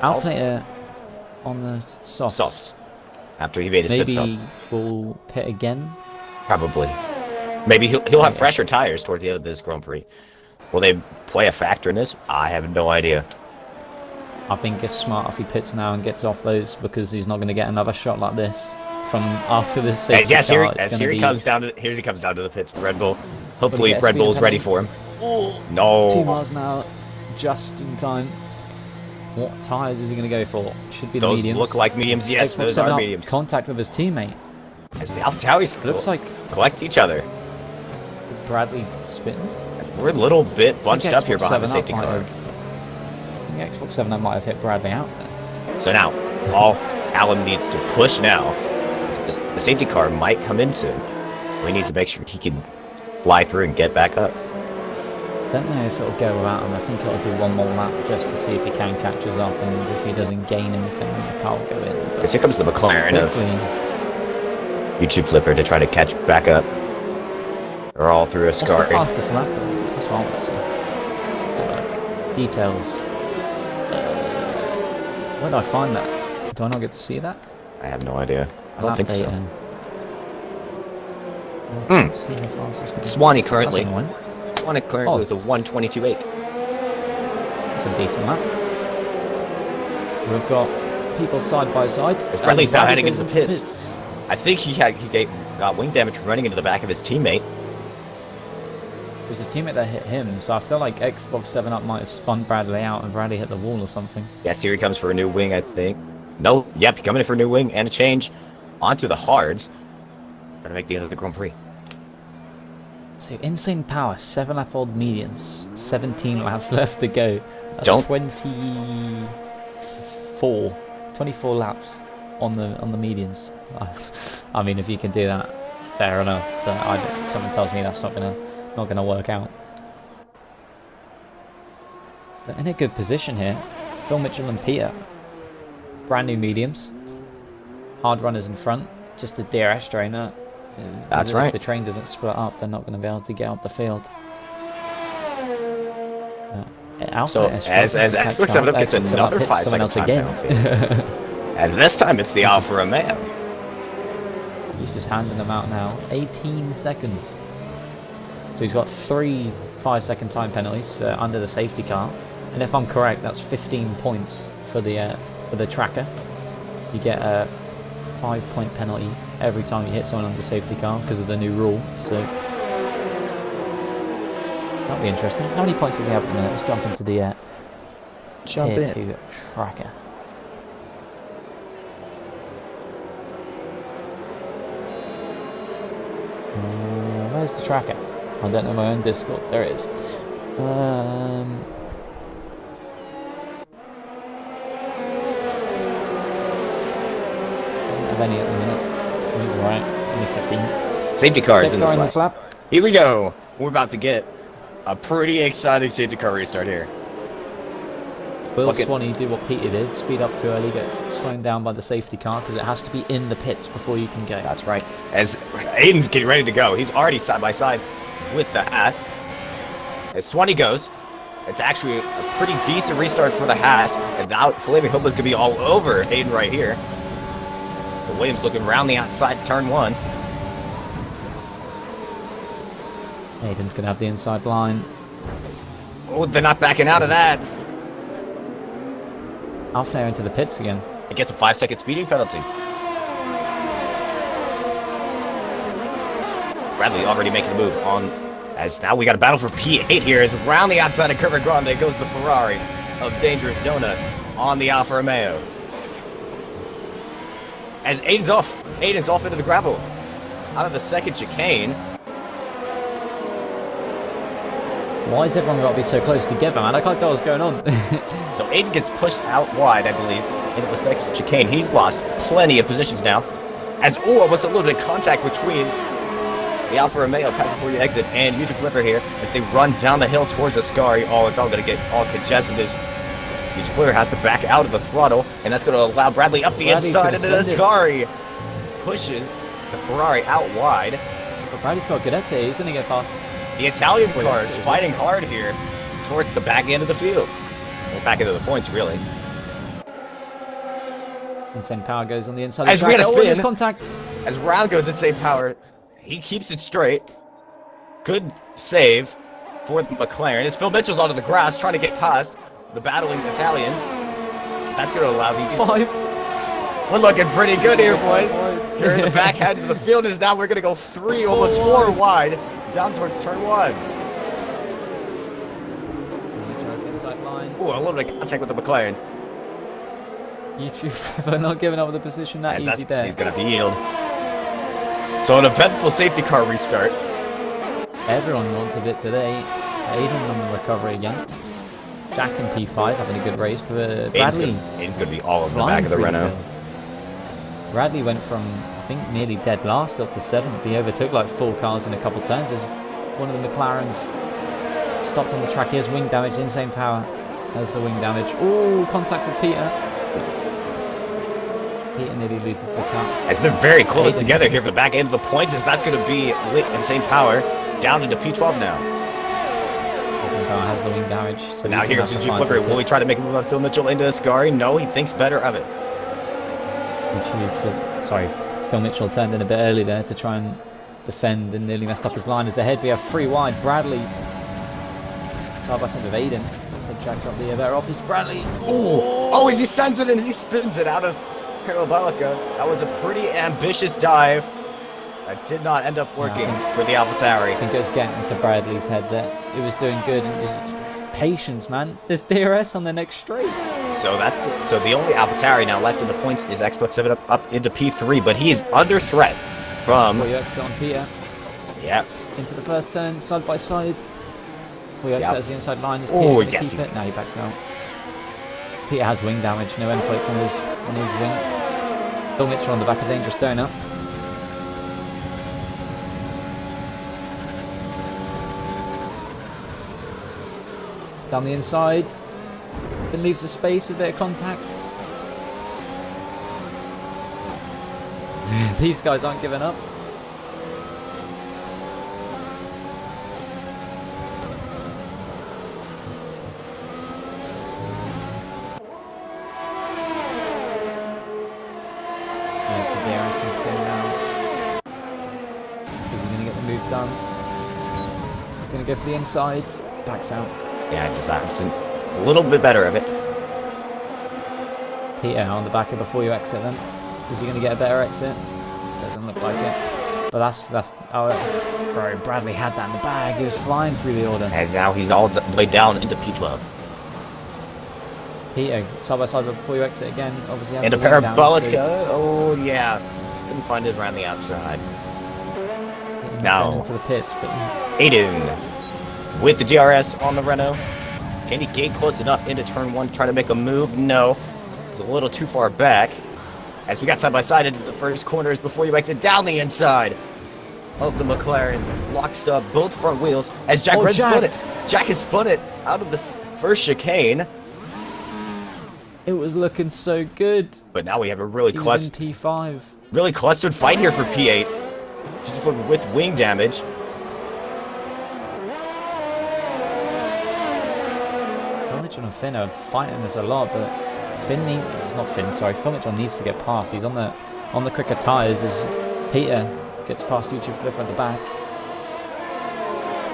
Alpha on the softs. After he made his pit stop. Maybe we'll pit again. Probably. Maybe he'll have fresher tires toward the end of this Grand Prix. Will they play a factor in this? I have no idea. I think it's smart if he pits now and gets off those, because he's not going to get another shot like this from after this safety yes, car. Here he comes down to the pits, the Red Bull. Hopefully Red Bull's ready for him. Oh, no. 2 miles an hour, just in time. What tyres is he going to go for? Should be the those mediums. Look like mediums, yes, Xbox those are mediums. Contact with his teammate. As the AlphaTauri Looks like collect each other. Bradley spitting. We're a little bit bunched up here behind the safety car. I think Xbox 7 might have hit Bradley out there. So now, all Alan needs to push now. The safety car might come in soon. We need to make sure he can fly through and get back up. Don't know if it'll go without him. I think it'll do one more lap just to see if he can catch us up, and if he doesn't gain anything, then the car will go in. Because here comes the McLaren of YouTube Flipper to try to catch back up. They're all through a scar. What's the fastest lap? That's what I want to see. So, details. Where did I find that? Do I not get to see that? I have no idea. I don't think so. Swanee currently. Swanee currently with a 1:22.8. That's a decent lap. So we've got people side by side. As Bradley's now heading into the pits. I think he got wing damage running into the back of his teammate. It was his teammate that hit him, so I feel like Xbox 7 Up might have spun Bradley out and Bradley hit the wall or something. Yes, here he comes for a new wing, I think. No, yep, coming in for a new wing and a change onto the hards. Trying to make the end of the Grand Prix. So insane power, 7-lap-old mediums, 17 laps left to go. That's 24 laps on the mediums. I mean, if you can do that, fair enough. But something tells me that's not gonna work out. But in a good position here, Phil Mitchell and Peter. Brand new mediums, hard runners in front, just a DRS trainer. That's right. If the train doesn't split up, they're not going to be able to get up the field. So as Xbox 7 Up gets another 5-second time penalty. And this time it's the Alfa Romeo. He's just handing them out now. 18 seconds. So he's got 3 5-second time penalties under the safety car. And if I'm correct, that's 15 points for the tracker. You get a 5-point penalty every time you hit someone under safety car because of the new rule. So that'll be interesting. How many points does he have at the minute? Let's jump into the tier 2 tracker. Where's the tracker? I don't know my own Discord. There it is. Doesn't have any at the minute, so he's alright. Only 15. Safety car is in this this lap. Here we go. We're about to get a pretty exciting safety car restart here. Will Swanee do what Peter did? Speed up too early, get slowed down by the safety car because it has to be in the pits before you can go. That's right. As Aiden's getting ready to go, he's already side by side with the Haas. As Swanee goes, it's actually a pretty decent restart for the Haas. And now Flaming Hope is going to be all over Aiden right here. The Williams looking around the outside, turn 1. Aiden's going to have the inside line. Oh, they're not backing out of that. Alpha into the pits again. It gets a 5-second speeding penalty. Bradley already making the move on. As now we got a battle for P8 here. As around the outside of Curva Grande goes the Ferrari of Dangerous Donut on the Alfa Romeo. As Aiden's off into the gravel. Out of the second chicane. Why has everyone got to be so close together, man? I can't tell what's going on. So Aiden gets pushed out wide, I believe, into the second chicane. He's lost plenty of positions now. As was a little bit of contact between the Alfa Romeo back before you exit and YouTube Flipper here as they run down the hill towards Ascari. Oh, it's all going to get all congested as YouTube Flipper has to back out of the throttle, and that's going to allow Bradley up the inside into Ascari. pushes the Ferrari out wide. But Bradley's got a good exit. He's going to get past. The Italian Before he cars exits, fighting hard here towards the back end of the field. Well, back into the points, really. Insane Power goes on the inside As of we the had a track. Oh, there's spin. contact. As round goes Insane Power, he keeps it straight. Good save for McLaren. As Phil Mitchell's onto the grass trying to get past the battling Italians. That's going to allow the... 5. We're looking pretty good here, boys. Here in the back end of the field is now. We're going to go 3, almost 4 wide, down towards turn 1. Tries the inside line. Ooh, a little bit of contact with the McLaren. YouTube for not giving up the position that easy there. He's going to have to yield. So an eventful safety car restart. Everyone wants a bit today. It's Aiden on the recovery again. Jack and P5 having a good race, but Bradley... Aiden's going to be all over the back of the Renault. Bradley went from, I think, nearly dead last up to 7th. He overtook like 4 cars in a couple turns. As one of the McLarens stopped on the track. Here's wing damage, Insane Power. There's the wing damage. Oh, contact with Peter. Peter nearly loses the car. As they're very close together here for the back end of the points, as that's going to be Insane Power down into P12 now. Insane Power has the wing damage. So Now here comes the G-Flipper. Will he try to make a move on Phil Mitchell into Ascari? No, he thinks better of it. Phil Mitchell turned in a bit early there to try and defend and nearly messed up his line. As ahead we have 3 wide. Bradley side by side with Aiden. So Jack got the better off. It's Bradley. Oh, as he sends it and he spins it out of Parabolica. That was a pretty ambitious dive. That did not end up working for the AlphaTauri. I think it was getting to Bradley's head that it was doing good and just patience, man. There's DRS on the next straight. So the only AlphaTauri now left in the points is Xbox 7 up into P3, but he is under threat from... Before you exit on Peter. Yeah. Into the first turn, side by side. Before you exit as the inside line. Is Peter oh, yes. Keep it? No, he backs out. Peter has wing damage, no end plates on his wing. Phil Mitchell on the back of Dangerous Donut. Down the inside. Then leaves the space, a bit of contact. These guys aren't giving up. There's the DRS and Finn now. Is he going to get the move done? He's going to go for the inside. Backs out. Yeah, just a little bit better of it. Peter on the back of before you exit them. Is he going to get a better exit? Doesn't look like it. But that's bro, Bradley had that in the bag. He was flying through the order. And now he's all the way down into P12. Peter, side by side before you exit again. Obviously has Into the wing down, Parabolica. so Oh, yeah. Couldn't find it around the outside. he Now, went into the pits, but Aiden with the GRS on the Renault. Can he gate close enough into turn 1 to try to make a move? No. It's a little too far back. As we got side by side into the first corners before you exit down the inside of the McLaren. Locks up both front wheels as Jack Red spun it. Jack has spun it out of this first chicane. it was looking so good. But now we have a really He's in P5. really clustered fight here for P8. Just with wing damage. Phil Mitchell and Finn are fighting this a lot, but Phil Mitchell needs to get past. He's on the quicker tyres as Peter gets past YouTube Flipper at the back.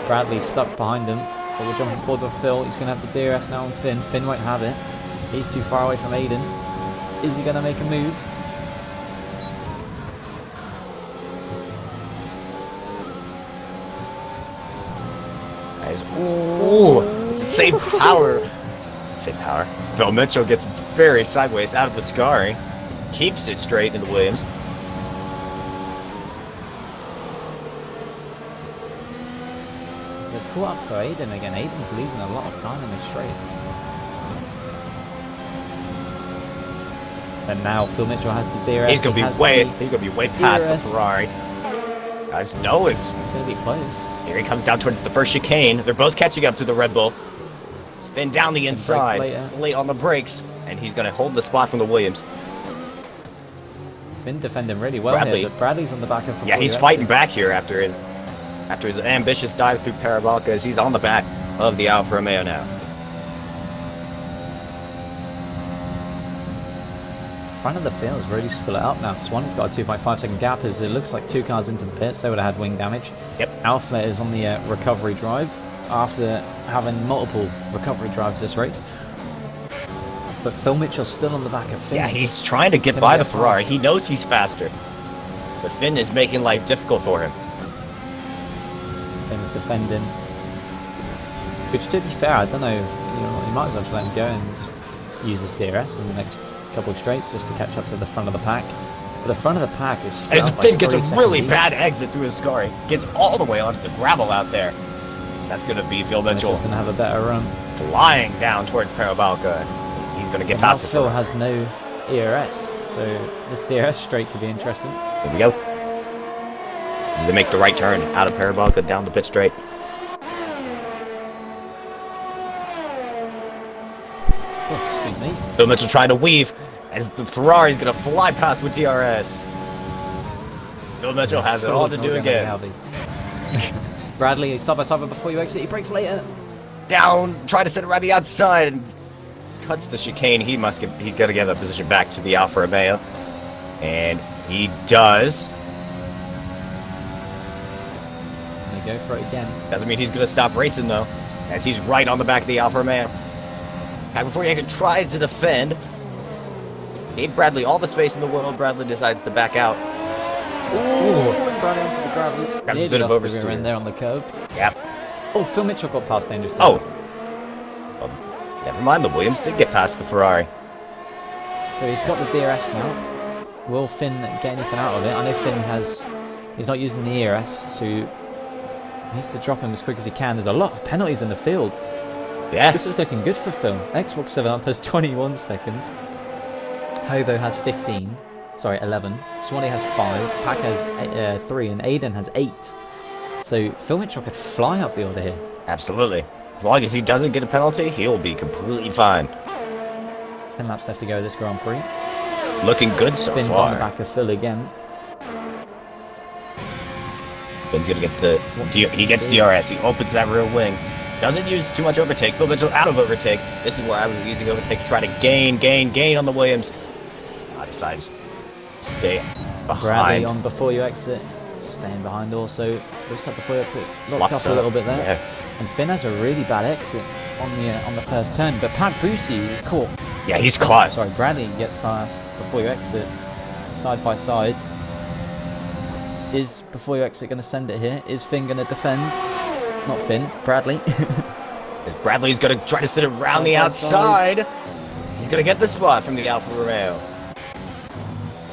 Bradley's stuck behind him, but we're jumping forward with Phil. He's going to have the DRS now on Finn. Finn won't have it. He's too far away from Aiden. Is he going to make a move? It's insane power. Insane power. Phil Mitchell gets very sideways out of the Scari. Keeps it straight into Williams. As they pull up to Aiden again. Aiden's losing a lot of time in the straights. And now Phil Mitchell has the DRS. He's gonna be way past the Ferrari. Guys, no, it's gonna be close. Here he comes down towards the first chicane. They're both catching up to the Red Bull. Spin down the inside, late on the brakes, and he's going to hold the spot from the Williams. Been defending really well here, but Bradley's on the back of. Yeah, he's fighting back here after his ambitious dive through Parabolica, as he's on the back of the Alfa Romeo now. Front of the field is really split up now. Swan's got a 2.5 second gap as it looks like 2 cars into the pits. They would have had wing damage. Yep. Alfa is on the recovery drive after having multiple recovery drives this race. But Phil Mitchell's still on the back of Finn. Yeah, he's trying to get by the Ferrari. He knows he's faster. But Finn is making life difficult for him. Finn's defending. Which, to be fair, I don't know, you might as well just let him go and just use his DRS in the next couple of straights just to catch up to the front of the pack. But the front of the pack is as Finn gets a really bad exit through his car. He gets all the way onto the gravel out there. That's going to be Phil Mitchell. He's going to have a better run. Flying down towards Parabolica. He's going to get past the Phil has no ERS, so this DRS straight could be interesting. Here we go. As they make the right turn out of Parabolica down the pit straight. Oh, excuse me. Phil Mitchell trying to weave as the Ferrari's going to fly past with DRS. Phil Mitchell has it all to do again. Bradley, side by side before you exit, he brakes later. Down, try to sit around the outside and cuts the chicane. He got to get that position back to the Alfa Romeo. And he does. And they go for it again. Doesn't mean he's going to stop racing though, as he's right on the back of the Alfa Romeo. Back before he actually tries to defend. Gave Bradley all the space in the world. Bradley decides to back out. Ooh, Bradley onto the gravel. That's a bit of oversteer in there on the curb. Yep. Oh, Phil Mitchell got past dangerous. Oh. Never mind, the Williams did get past the Ferrari. So he's got the DRS now. Will Finn get anything out of it? I know he's not using the ERS, so he needs to drop him as quick as he can. There's a lot of penalties in the field. Yeah. This is looking good for Phil. Xbox 7 up has 21 seconds. Hodo has 11. Swanee has 5. Pack has 3, and Aiden has 8. So Phil Mitchell could fly up the order here. Absolutely. As long as he doesn't get a penalty, he'll be completely fine. 10 laps left to go this Grand Prix. Looking good so Finn's far. on the back of Phil again. Finn's gonna get he gets DRS. He opens that rear wing. Doesn't use too much overtake. Phil Mitchell out of overtake. This is where I was using overtake to try to gain on the Williams. I decided to stay behind. Bradley on before you exit. Staying behind also. Looks like before you exit. Locked up a little bit there. Yeah. And Finn has a really bad exit on the first turn. But Pat Boosie is caught. Yeah, he's caught. Sorry, Bradley gets past before you exit. Side by side. Is before you exit going to send it here? Is Finn going to defend? Not Finn, Bradley. Bradley's going to try to sit around the outside. He's going to get the spot from the Alfa Romeo.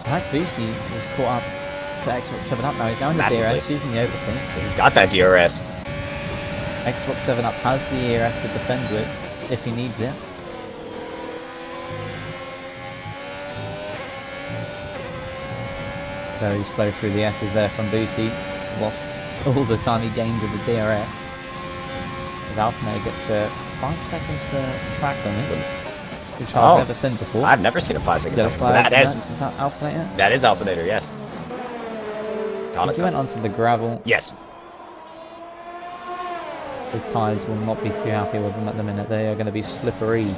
Pat Boosie is caught up to Xbox 7 Up now. He's now in the DRS using the overtake. He's got that DRS. Xbox 7 Up has the ERS to defend with if he needs it. Very slow through the S's there from Boosie. Lost all the time he gained with the DRS. As Alfano gets 5 seconds for track limits, which I've never seen before. I've never seen a 5 second. Is that Alfanator? That is Alfanator, yes. I think he went onto the gravel. Yes. His tyres will not be too happy with him at the minute. They are going to be slippery.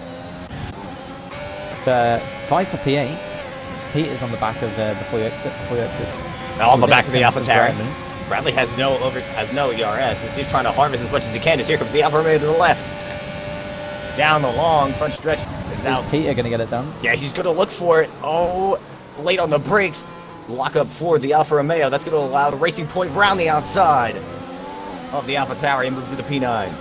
5 for P8. Pete is on the back of before you exit. On the back of the AlphaTauri. Bradley has no ERS. He's trying to harvest as much as he can. As here comes the Alfa Romeo to the left. Down the long front stretch. Is Peter going to get it done? Yeah, he's going to look for it. Oh, late on the brakes. Lock up for the Alfa Romeo. That's going to allow the Racing Point round the outside of the AlphaTauri and move to the P9.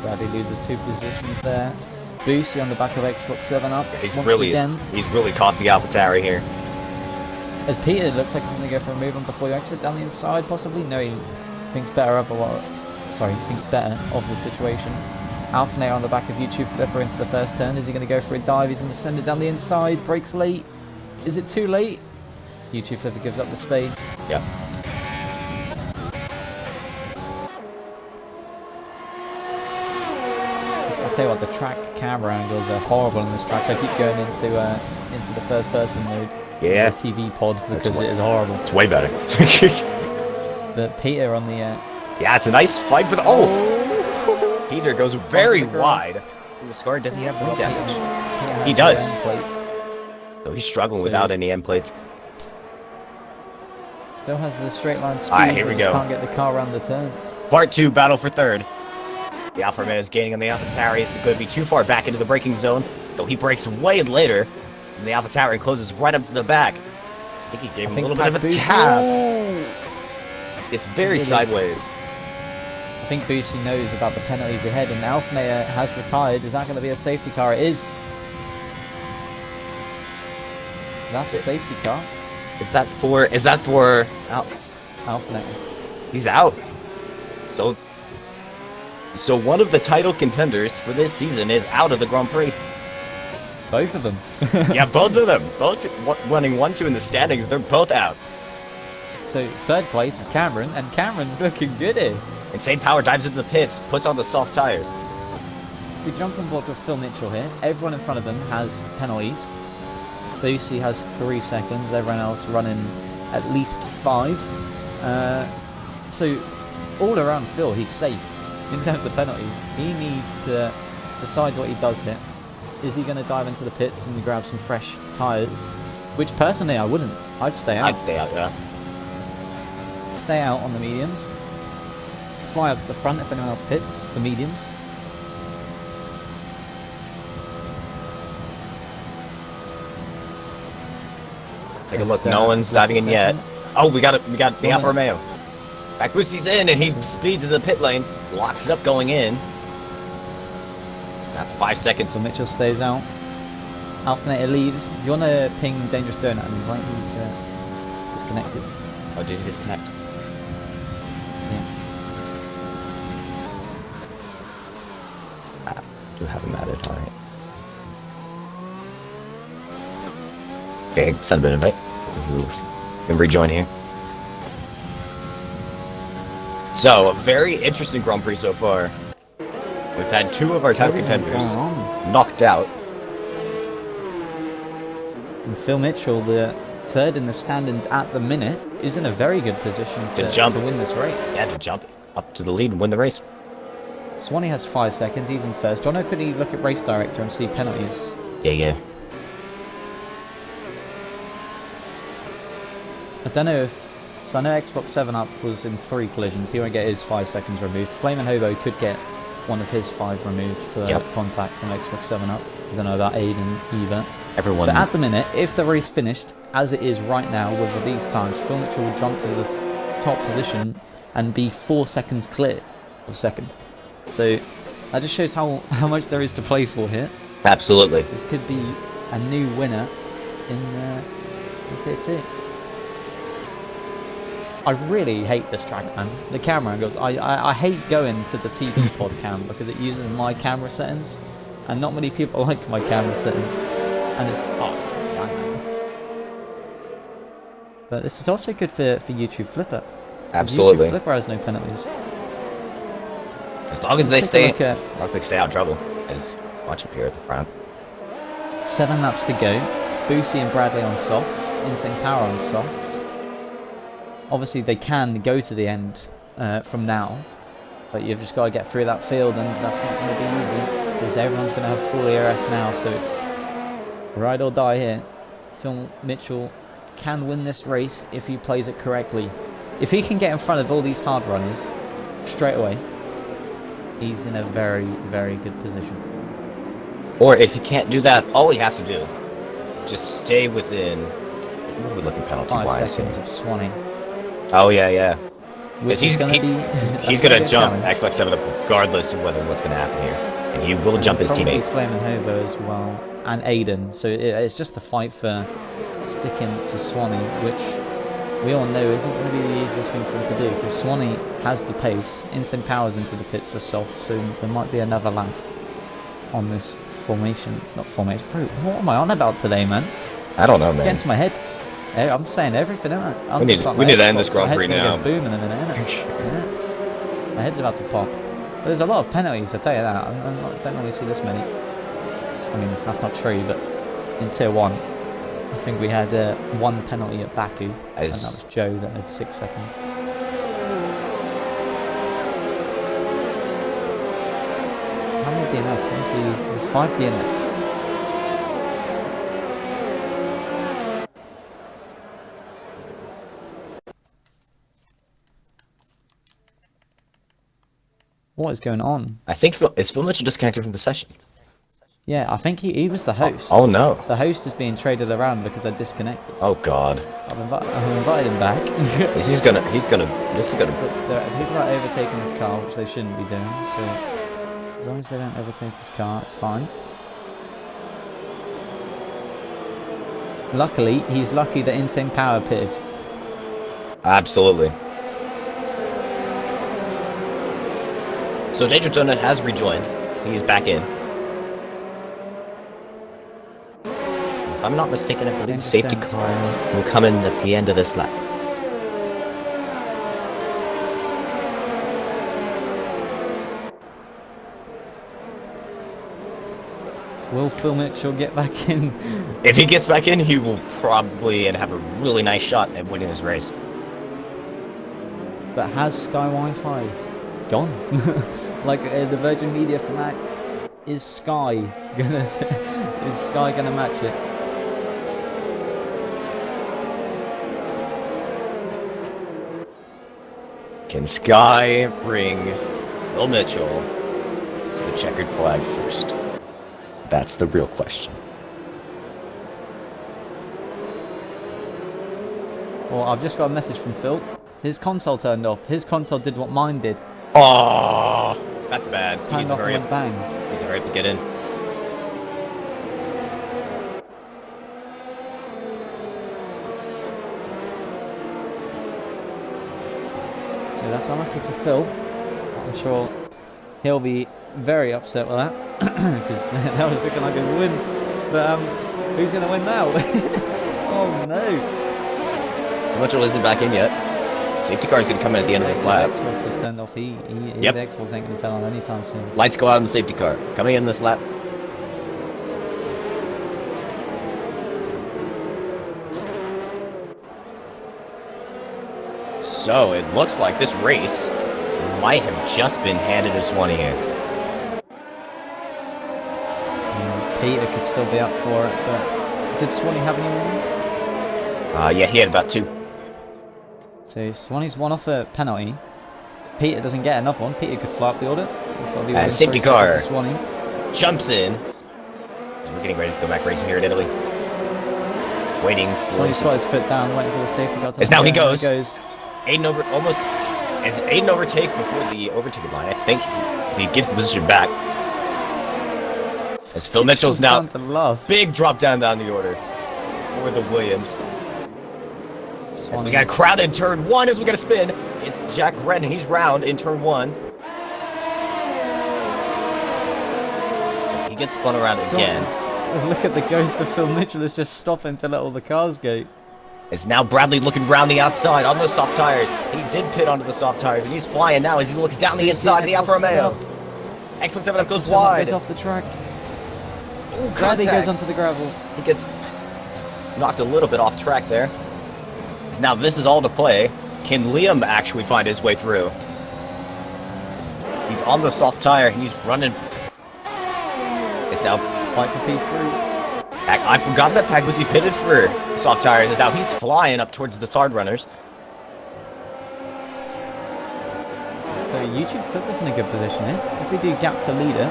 Bradley loses 2 positions there. Boosie on the back of Xbox 7 Up. Yeah, he's really caught the AlphaTauri here. As Peter looks like he's going to go for a move on before you exit down the inside, possibly. No, he thinks better of the situation. Alfanair on the back of YouTube Flipper into the first turn. Is he going to go for a dive? He's going to send it down the inside. Brakes late. Is it too late? YouTube Flipper gives up the space. Yep. I tell you what, the track camera angles are horrible on this track. I keep going into the first person mode. Yeah. The TV pod because it is horrible. It's way better. But Peter on the. Yeah, it's a nice fight for the. Oh! Peter goes very wide through the score. Does he have no damage? He does. So he's struggling without any end plates. Still has the straight line speed. Alright, here we go. Can't get the car around the turn. Part 2, battle for third. The Alfa Romeo is gaining on the AlphaTauri. He's going to be too far back into the braking zone, though he brakes way later. And the AlphaTauri closes right up to the back. I think he gave him a little bit of a tap. It's very sideways. I think Boosie knows about the penalties ahead, and Alfa Romeo has retired. Is that going to be a safety car? It is. So that's a safety car. Is that for Alfa Romeo? He's out. So one of the title contenders for this season is out of the Grand Prix. Both of them. Yeah, both of them. Both running 1-2 in the standings. They're both out. So third place is Cameron, and Cameron's looking good here. Insane Power dives into the pits, puts on the soft tires. We jump on board with Phil Mitchell here. Everyone in front of him has penalties. Boosie has 3 seconds. Everyone else running at least 5. So all around Phil, he's safe in terms of penalties. He needs to decide what he does here. Is he going to dive into the pits and grab some fresh tyres? Which personally I wouldn't. I'd stay out. I'd stay out, yeah. Stay out on the mediums. Fly up to the front if anyone else pits for mediums. Take a look. No one's diving in yet. Oh, we got the Alfa Romeo. Back Boosie's in, and he speeds to the pit lane. Locks it up going in. That's 5 seconds. So Mitchell stays out. Alpha leaves. You want to ping Dangerous Donut and invite he's disconnected. Oh, did he disconnect? Yeah. Do have him added, alright. Okay, send him an invite. You can rejoin here. So, a very interesting Grand Prix so far. We've had 2 of our title contenders knocked out. And Phil Mitchell, the third in the standings at the minute, is in a very good position to win this race. Yeah, to jump up to the lead and win the race. Swanee has 5 seconds, he's in first. Jono, could he look at race director and see penalties? Yeah. I don't know if... So I know Xbox 7-Up was in 3 collisions. He won't get his 5 seconds removed. Flamin' Hobo could get one of his 5 removed for contact from Xbox 7-Up. I don't know about Aiden either. Everyone. But at the minute, if the race finished as it is right now with these times, Phil Mitchell will jump to the top position and be 4 seconds clear of second. So that just shows how much there is to play for here. Absolutely. This could be a new winner in Tier 2. I really hate this track, man. The camera angles. I hate going to the TV pod cam because it uses my camera settings, and not many people like my camera settings. And it's but this is also good for YouTube Flipper. Absolutely. YouTube Flipper has no penalties. As long as they stay out of trouble. As watch up here at the front. 7 laps to go. Boosie and Bradley on softs. Insane Power on softs. Obviously they can go to the end from now, but you've just got to get through that field, and that's not going to be easy because everyone's going to have full ERS now, so it's ride or die here. Phil Mitchell can win this race if he plays it correctly. If he can get in front of all these hard runners straight away, he's in a very, very good position. Or if he can't do that, all he has to do, just stay within, what are we looking penalty-wise? 5 seconds of Swanee. Oh, yeah. Which he's going to jump Xbox 7 up regardless of what's going to happen here. And he will jump his teammate. Flamin' Hobo as well, and Aiden. So it's just a fight for sticking to Swanee, which we all know isn't going to be the easiest thing for him to do, because Swanee has the pace. Instant Powers into the pits for soft, so there might be another lap on this formation. Not formation. Bro, what am I on about today, man? I don't know, man. Get into my head. I'm saying everything, isn't it? We need to end this Grand Prix now. Boom in a minute, innit? Yeah. My head's about to pop. there's a lot of penalties, I tell you that. I don't normally see this many. I mean, that's not true, but in Tier 1, I think we had one penalty at Baku, and that was Joe that had 6 seconds. How many DNFs? 5 DNFs. What is going on? I think is Phil Mitchell disconnected from the session? Yeah, I think he was the host. Oh no. The host is being traded around because I disconnected. Oh god. I've invited him back. This is gonna. People are overtaking his car, which they shouldn't be doing. So as long as they don't overtake his car, it's fine. Luckily, he's lucky that Insane Power pitted. Absolutely. So Danger Donut has rejoined. He's back in. If I'm not mistaken, I believe the safety car will come in at the end of this lap. Will Phil Mitchell get back in? If he gets back in, he will probably have a really nice shot at winning this race. But has Sky Wi-Fi gone? Like the Virgin Media for Max, is Sky gonna match it? Can Sky bring Phil Mitchell to the checkered flag first? That's the real question. Well, I've just got a message from Phil. His console turned off. His console did what mine did. Oh, that's bad. Turned off and went bang. He's a hurry up to get in. So that's unlucky for Phil. I'm sure he'll be very upset with that because that was looking like his win. But who's going to win now? Oh no! Mitchell isn't back in yet. Safety car is going to come in at the end of this lap. His Xbox is turned off. His Xbox ain't going to turn on anytime soon. Lights go out on the safety car. Coming in this lap. So it looks like this race might have just been handed to Swanee here. Peter could still be up for it, but did Swanee have any wins? Yeah, he had about 2. So Swanee's one off a penalty. Peter doesn't get another one. Peter could fly up the order. He's got to be safety car Swanee jumps in. We're getting ready to go back racing here at Italy. Waiting for. Swanee's got his foot down, waiting for the safety car to. As now he goes. Aiden almost as Aiden overtakes before the overtaken line. I think he gives the position back. As Phil Mitchell's now big drop down the order for the Williams. As we got a crowd in turn 1 as we got a spin. It's Jack Redden. He's round in turn 1. So he gets spun around again. Look at the ghost of Phil Mitchell is just stopping to let all the cars go. It's now Bradley looking round the outside on those soft tires. He did pit onto the soft tires and he's flying now as he looks down the inside of the Alfa Romeo. Xbox 7 up goes wide. Goes off the track. Ooh, Bradley goes onto the gravel. He gets knocked a little bit off track there. Now this is all to play. Can Liam actually find his way through? He's on the soft tire. He's running. It's now fight for P3. I forgot that Pagwizzy pitted for soft tires. It's now he's flying up towards the hard runners. So YouTube Flip is in a good position here. If we do gap to leader,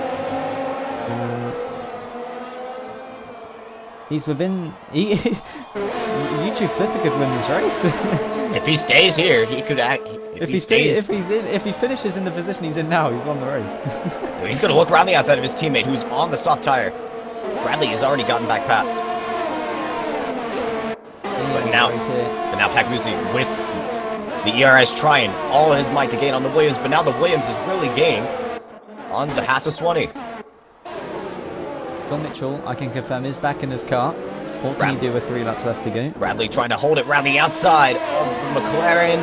he's within. YouTube Flipper could win this race. If he stays here, he could act. If he finishes in the position he's in now, he's won the race. He's gonna look around the outside of his teammate, who's on the soft tire. Bradley has already gotten back pat. But now Pagwizzy with the ERS trying all of his might to gain on the Williams, but now the Williams is really gaining on the Haas of Swanee. Phil Mitchell, I can confirm, is back in his car. What can he do with 3 laps left to go? Bradley trying to hold it around the outside of the McLaren.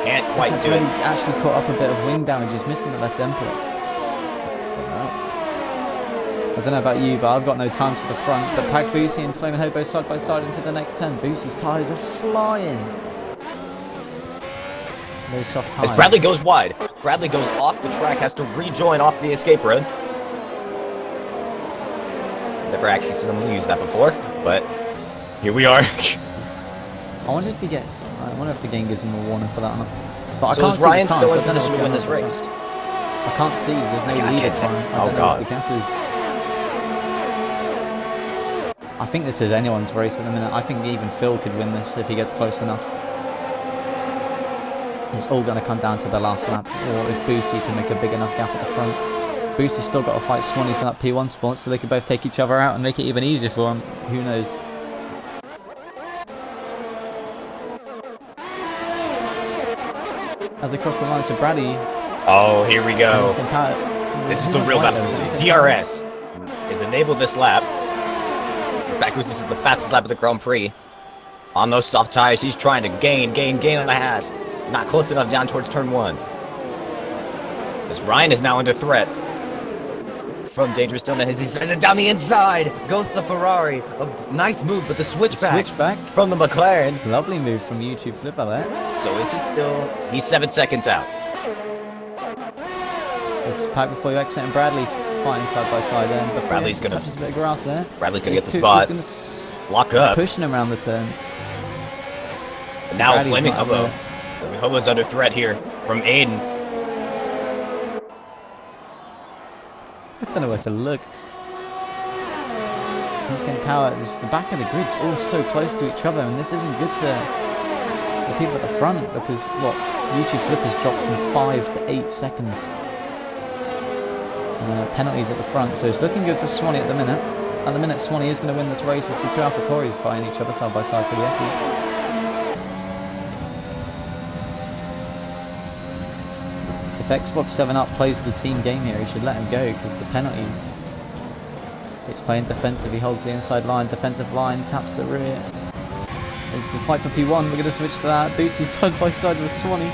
Can't quite do it. Actually caught up a bit of wing damage, just missing the left end plate. I don't know about you, but I've got no time to the front. But Pack Boosie and Flaming Hobo side by side into the next turn. Boosie's tyres are flying. Those soft tyres. As Bradley goes wide, Bradley goes off the track, has to rejoin off the escape road. Never actually seen him use that before, but here we are. I wonder if he gets. I wonder if the game gives him a warning for that or not. But So I can't is see Ryan the time, still so in I don't know position to win what's this going on. race? I can't see. There's no God, lead can't at time. take- I oh, don't know God. what the gap is. I think this is anyone's race at the minute. I think even Phil could win this if he gets close enough. It's all going to come down to the last lap, or if Boosty can make a big enough gap at the front. Boosty's still got to fight Swanee for that P1 spot, so they could both take each other out and make it even easier for him. Who knows? As across the line, so Brady. Oh, here we go. This is the real battle. DRS has enabled this lap. This back boost is the fastest lap of the Grand Prix. On those soft tires, he's trying to gain on the Haas. Not close enough down towards turn 1. As Ryan is now under threat from Dangerous Donut as he sends it down the inside. Goes the Ferrari. A nice move, but the switchback from the McLaren. Lovely move from YouTube Flipper there. So is he still? He's 7 seconds out. This Pack before you exit, and Bradley's fighting side by side then. Before Bradley's he gonna touches a bit of grass there. Bradley's gonna get the spot. He's gonna Lock up. pushing him around the turn. So Now Bradley's Flaming not up Hobo. there. Flaming Hobo's under threat here from Aiden. I don't know where to look. Insane power. The back of the grid's all so close to each other, and this isn't good for the people at the front because what YouTube Flipper's dropped from 5 to 8 seconds. Penalties at the front, so it's looking good for Swanee at the minute. At the minute, Swanee is going to win this race as the two AlphaTauris fighting each other side by side for the S's. If Xbox 7 Up plays the team game here, he should let him go because the penalties. It's playing defensive, he holds the inside line, defensive line, taps the rear. It's the fight for P1, we're going to switch to that. Boosty side by side with Swanee.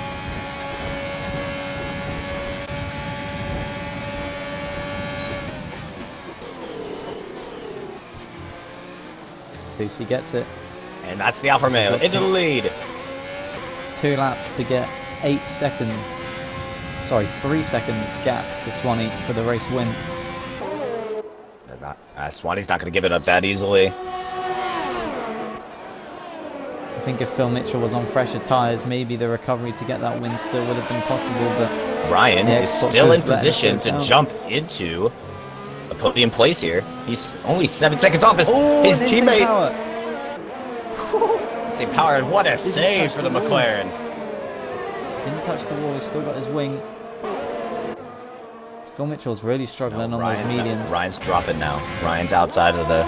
Boosty gets it. And that's the Alpha Male into the lead. 2 laps to get 8 seconds. Sorry, 3 seconds gap to Swanee for the race win. Swanee's not going to give it up that easily. I think if Phil Mitchell was on fresher tyres, maybe the recovery to get that win still would have been possible, but Ryan is still in position to jump into a podium place here. He's only 7 seconds off his teammate. Insane Power, and what a save for the McLaren. Didn't touch the wall, he's still got his wing. Phil Mitchell's really struggling on those mediums. Ryan's dropping now. Ryan's outside of the...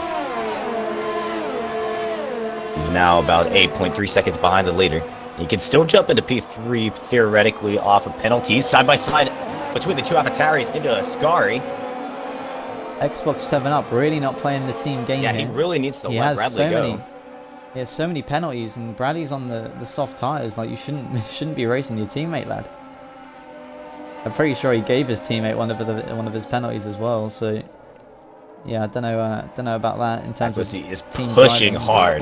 He's now about 8.3 seconds behind the leader. He can still jump into P3 theoretically off of penalties. Side by side between the two AlphaTauris into Ascari. Xbox 7 Up really not playing the team game Yeah, here. he really needs to let Bradley go. He has so many penalties, and Bradley's on the soft tyres. Like, you shouldn't be racing your teammate, lad. I'm pretty sure he gave his teammate one of his penalties as well. So, yeah, I don't know about that in terms of is team pushing driving. hard.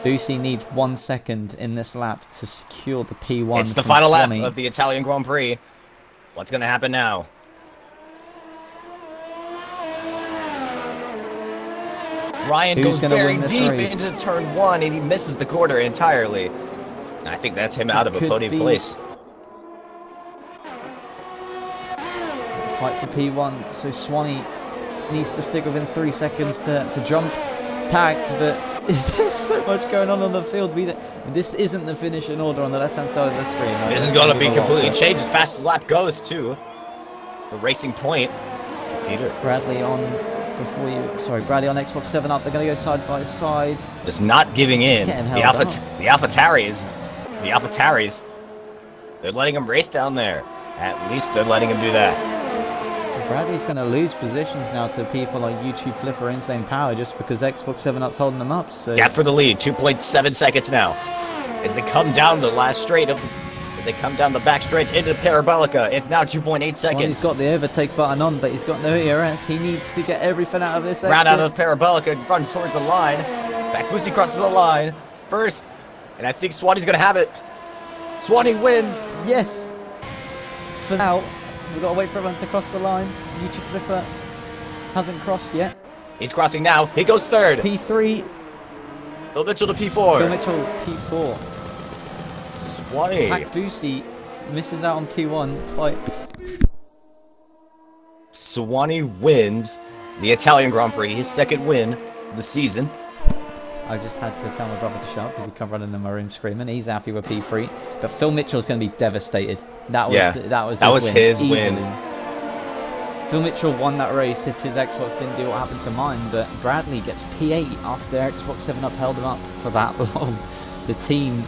Boosie needs 1 second in this lap to secure the P1. It's the final lap of the Italian Grand Prix. What's going to happen now? Ryan goes very deep into turn 1 and he misses the corner entirely. And I think that's him out of a podium place. Fight for P1, so Swanee needs to stick within 3 seconds to jump Pack, but there's so much going on the field. This isn't the finishing order on the left-hand side of the screen. Right? This is going to be completely changed as fast as the lap goes, too. The racing point. Peter. Bradley on Bradley on Xbox 7 Up. They're going to go side by side. Just not giving in. The AlphaTauris, they're letting him race down there. At least they're letting him do that. Bradley's going to lose positions now to people like YouTube Flipper, Insane Power, just because Xbox 7 Up's holding them up. So gap for the lead, 2.7 seconds now. as they come down the last straight as they come down the back stretch into Parabolica. It's now 2.8 seconds. He's got the overtake button on, but he's got no ERS. He needs to get everything out of this exit. Round out of Parabolica, runs towards the line. Back Boosie crosses the line first, and I think Swanee's gonna have it. Swanee wins. Yes. For now, we've got to wait for everyone to cross the line. YouTube Flipper hasn't crossed yet. He's crossing now. He goes third. P3. Phil Mitchell to P4. Phil Mitchell, P4. Swanee. Pac Boosie misses out on P1 twice. Swanee wins the Italian Grand Prix, his second win of the season. I just had to tell my brother to shut up because he come running in my room screaming. He's happy with P3, but Phil Mitchell's going to be devastated. That was his win. Phil Mitchell won that race if his Xbox didn't do what happened to mine, but Bradley gets P8 after Xbox 7 Up held him up for that long. The team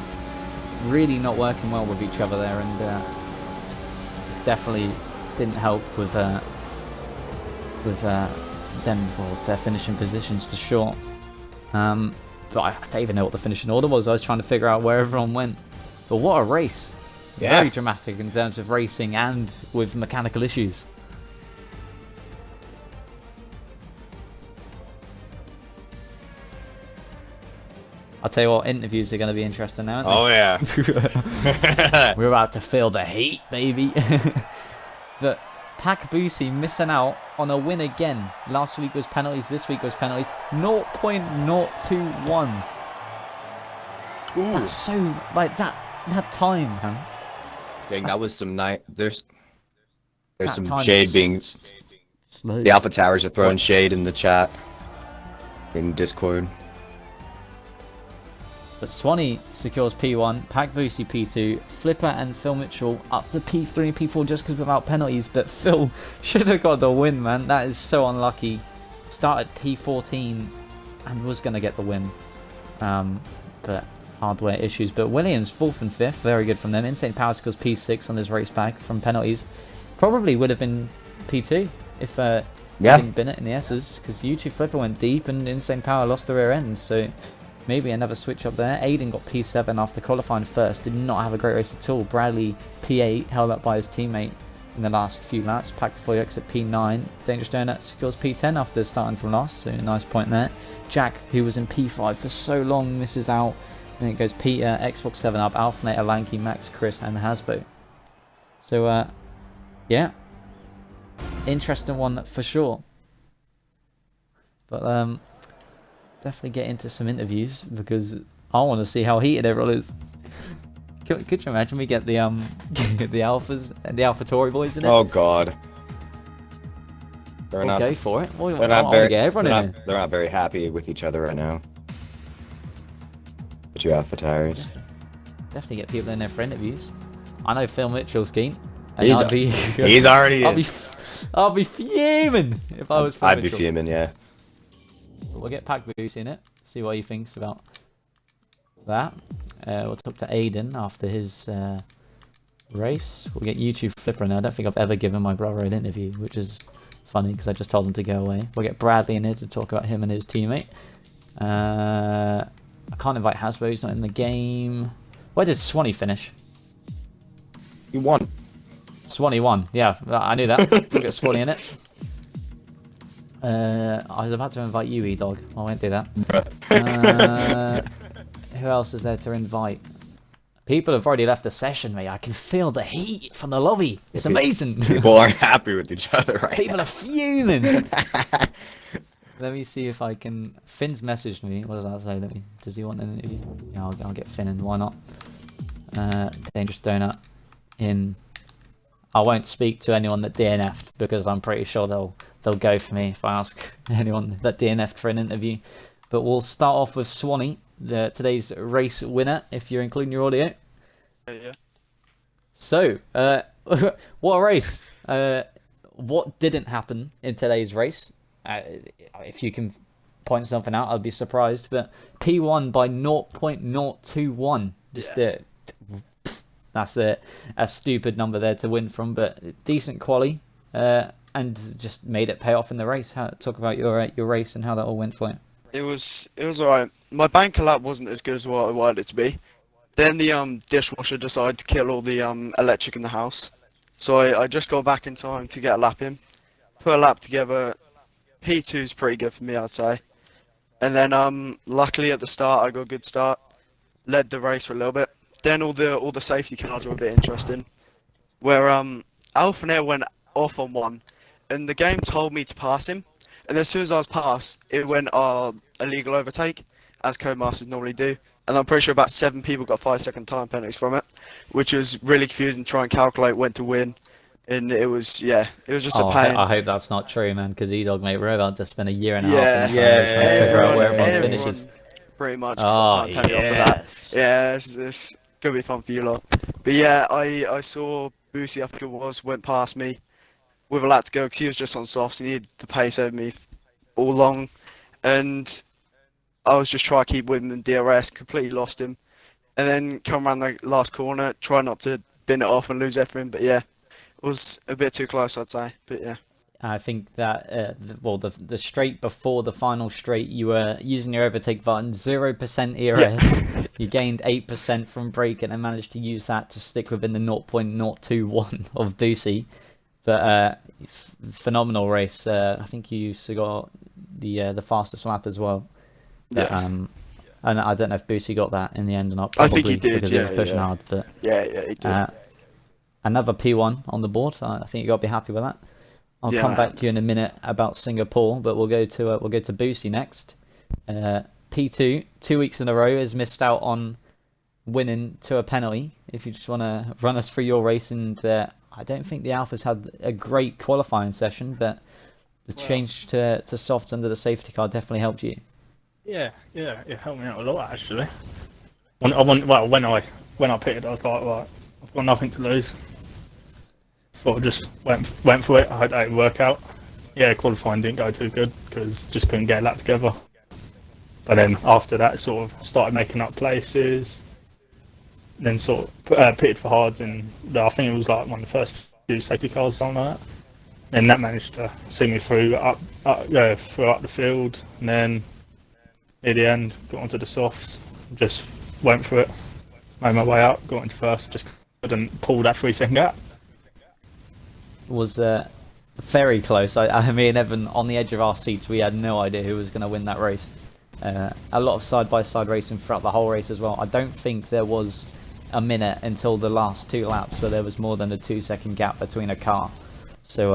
really not working well with each other there, and definitely didn't help with them, well, their finishing positions for sure. But I don't even know what the finishing order was. I was trying to figure out where everyone went. But what a race. Yeah. Very dramatic in terms of racing and with mechanical issues. I'll tell you what, interviews are going to be interesting now, aren't they? Yeah. We're about to feel the heat, baby. But Pac Boosie missing out on a win again. Last week was penalties, this week was penalties. 0.021. Ooh. That's so, like, that time, man. Dang, that was some night. There's That some time shade is being. slow. The Alpha Towers are throwing shade in the chat, in Discord. But Swanee secures P1, Pac Boosie P2, Flipper and Phil Mitchell up to P3 and P4 just because without penalties. But Phil should have got the win, man. That is so unlucky. Started P14 and was going to get the win. But hardware issues. But Williams 4th and 5th, very good from them. Insane Power scores P6 on this race back from penalties. Probably would have been P2 if hadn't been it in the S's, because YouTube Flipper went deep and Insane Power lost the rear end. So maybe another switch up there. Aiden got P7 after qualifying first. Did not have a great race at all. Bradley P8, held up by his teammate in the last few laps. Packed before you exit P9. Dangerous Donut secures P10 after starting from last. So a nice point there. Jack, who was in P5 for so long, misses out. And it goes Peter, Xbox 7 Up, Alphinator, Lanky, Max, Chris, and Hasbo. So, yeah. Interesting one for sure. But, definitely get into some interviews because I want to see how heated everyone is. Could you imagine we get the the Alphas and the AlphaTauri boys in it? Oh God. We'll go for it. They're not very. Get everyone in They're not very happy with each other right now. But you Alpha Towers. Definitely get people in there for interviews. I know Phil Mitchell's keen. He's already. I'll be fuming if I was Phil I'd be Mitchell. fuming, yeah. But we'll get Pac Boosie in it. See what he thinks about that. We'll talk to Aiden after his race. We'll get YouTube Flipper now. I don't think I've ever given my brother an interview, which is funny because I just told him to go away. We'll get Bradley in here to talk about him and his teammate. I can't invite Hasbo, he's not in the game. Where did Swanee finish? He won. Swanee won. Yeah, I knew that. We'll get Swanee in it. I was about to invite you, E-Dog. I won't do that. Who else is there to invite? People have already left the session, mate. I can feel the heat from the lobby. It's amazing. People aren't happy with each other right People now. are fuming. Let me see if I can. Finn's messaged me. What does that say? Does he want an interview? Yeah, I'll get Finn in. Why not? Dangerous Donut in. I won't speak to anyone that DNF'd because I'm pretty sure they'll go for me if I ask anyone that DNF'd for an interview. But we'll start off with Swanee, today's race winner, if you're including your audio. Yeah. So, what a race! What didn't happen in today's race? If you can point something out, I'd be surprised. But P1 by 0.021. Just that's a stupid number there to win from, but decent quali, and just made it pay off in the race. Talk about your race and how that all went for you. It was alright. My banker lap wasn't as good as what I wanted it to be. Then the dishwasher decided to kill all the electric in the house. So I just got back in time to get a lap in. Put a lap together. P2's pretty good for me, I'd say. And then luckily at the start I got a good start. Led the race for a little bit. Then all the safety cars were a bit interesting. Where Alpha went off on one, and the game told me to pass him. And as soon as I was past, it went illegal overtake, as Codemasters normally do. And I'm pretty sure about 7 people got 5-second time penalties from it, which was really confusing to try and calculate when to win. And it was, yeah, it was just a pain. I hope that's not true, man, because E-Dog, mate, we're about to spend a year and a half Yeah, in the trying to figure out where everyone everyone finishes. pretty much got time penalty off of that. Yeah, it's gonna be fun for you lot. But yeah, I saw Boosie, I think it was, went past me with a lap to go because he was just on softs. He needed the pace over me all long, and I was just trying to keep with him in DRS, completely lost him, and then come around the last corner, try not to bin it off and lose everything. But yeah, it was a bit too close, I'd say. But yeah. I think that, the straight before the final straight, you were using your overtake button, 0% ERS. Yeah. You gained 8% from braking and managed to use that to stick within the 0.021 of Boosie. But phenomenal race. I think you got the fastest lap as well. But, Yeah. and I don't know if Boosie got that in the end or not. I Probably, think he did, because he was yeah, pushing yeah. hard. But Yeah, he did. another P1 on the board. I think you got to be happy with that. I'll Yeah, come man. back to you in a minute about Singapore, but we'll go to Boosie next. P2, 2 weeks in a row, has missed out on winning to a penalty. If you just want to run us through your race, and I don't think the Alphas had a great qualifying session, but the change to softs under the safety car definitely helped you. Yeah, it helped me out a lot actually. When I pitted, I was like, right, I've got nothing to lose. Sort of just went for it. I hope that would work out. Yeah, qualifying didn't go too good because just couldn't get a lap together. But then after that, sort of started making up places. Then sort of pitted for hards, and I think it was like one of the first few safety cars, or something like that. And that managed to see me through up the field, and then at the end got onto the softs, just went for it, made my way out, got into first, just couldn't pull that 3-second gap. Was very close. I mean, Evan, on the edge of our seats, we had no idea who was going to win that race. A lot of side-by-side racing throughout the whole race as well. I don't think there was a minute until the last 2 laps where there was more than a 2-second gap between a car. So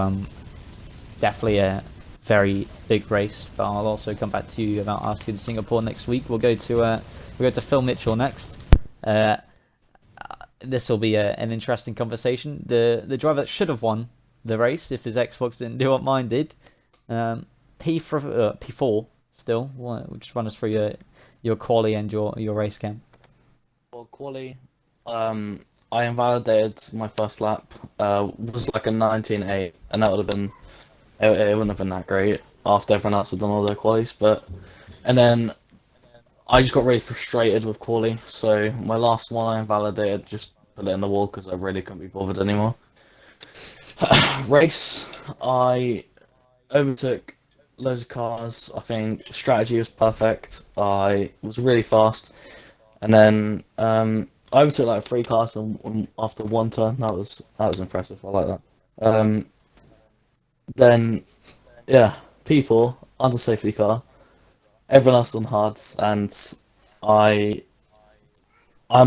definitely a very big race. But I'll also come back to you about asking Singapore next week. We'll go to Phil Mitchell next. This will be an interesting conversation. The driver that should have won the race if his Xbox didn't do what mine did. P4 still. We'll just run us through your quali and your race cam. Well, quali, I invalidated my first lap. Was like a 19.8, and that would have been it wouldn't have been that great after everyone else had done all their qualies. And then I just got really frustrated with quali, so my last one I invalidated, just put it in the wall because I really couldn't be bothered anymore. Race, I overtook loads of cars. I think strategy was perfect. I was really fast, and then I overtook like 3 cars after 1 turn. That was impressive. I like that. Then yeah, P4 under safety car. Everyone else on hards, and I'm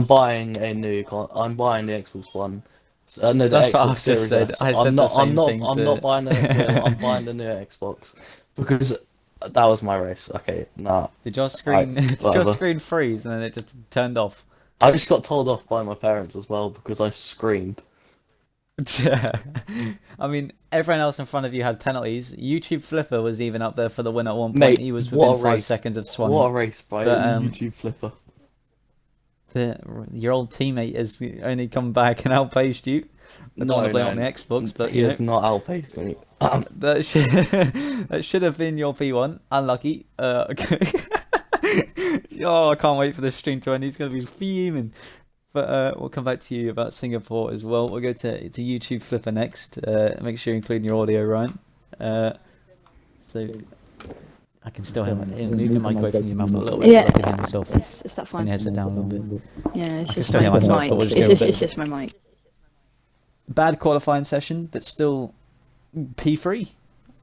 buying a new I'm buying the Xbox One. No, the That's Xbox what I've just Series said. S. I said the same thing I'm to- not buying I'm buying the new Xbox because that was my race. Okay, nah. Did your screen did your whatever. screen freeze and then it just turned off? I just got told off by my parents as well because I screamed. I mean, everyone else in front of you had penalties. YouTube Flipper was even up there for the win at one point. Mate, He was what within a 5 race. seconds of Swan. What a race by But, a YouTube flipper. Your old teammate has only come back and outpaced you. I don't want to blame it on the Xbox, but he you has know, not outpaced me. that should have been your P1. Unlucky. Okay. Oh, I can't wait for this stream to end. He's going to be fuming. But we'll come back to you about Singapore as well. We'll go to YouTube Flipper next. Make sure you're including your audio, Ryan. So I can still hear move your mic away from your mouth a little bit. Yeah. I can hear myself. Is that Turn fine? your headset down a little bit. Yeah, it's I can just still hear my myself, mic. but we'll just go with it. It's just my mic. Bad qualifying session, but still P3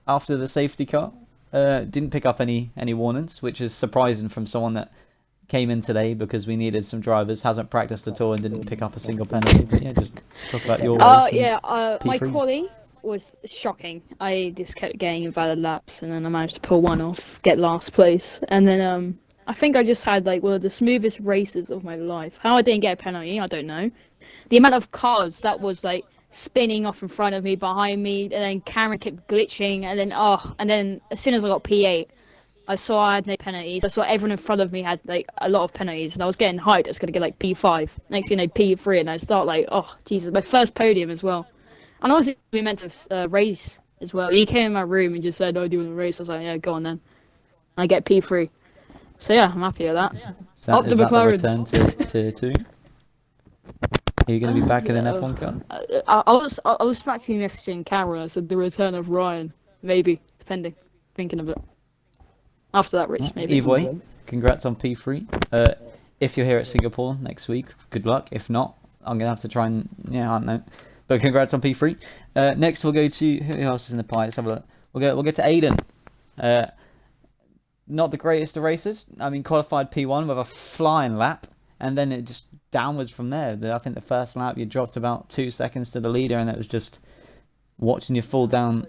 after the safety car. Didn't pick up any warnings, which is surprising from someone that came in today because we needed some drivers. Hasn't practiced at all and didn't pick up a single penalty. But yeah, just talk about your race. And Yeah, my P3. quali was shocking. I just kept getting invalid laps, and then I managed to pull one off, get last place, and then I think I just had like one of the smoothest races of my life. How I didn't get a penalty, I don't know. The amount of cars that was like spinning off in front of me, behind me, and then camera kept glitching, and then as soon as I got P8, I saw I had no penalties. I saw everyone in front of me had like a lot of penalties, and I was getting hyped. I was gonna get like P5, next thing you know P3, and I start like, oh Jesus, my first podium as well. And obviously we meant to race as well. He came in my room and just said, "Oh, do you want to race?" I was like, "Yeah, go on then." I get P3. So yeah, I'm happy with that. Up the Is that the McLarens. return to tier 2? Are you going to be back in an F1 car? I was actually messaging Cameron. I said the return of Ryan, maybe, depending, thinking of it. After that race, maybe. Either way, congrats on P3. If you're here at Singapore next week, good luck. If not, I'm going to have to try and, I don't know. But congrats on P3. Next we'll go to, who else is in the pie? Let's have a look. We'll get to Aiden. Not the greatest of races. I mean, qualified P1 with a flying lap, and then it just downwards from there. I think the first lap you dropped about 2 seconds to the leader, and it was just watching you fall down.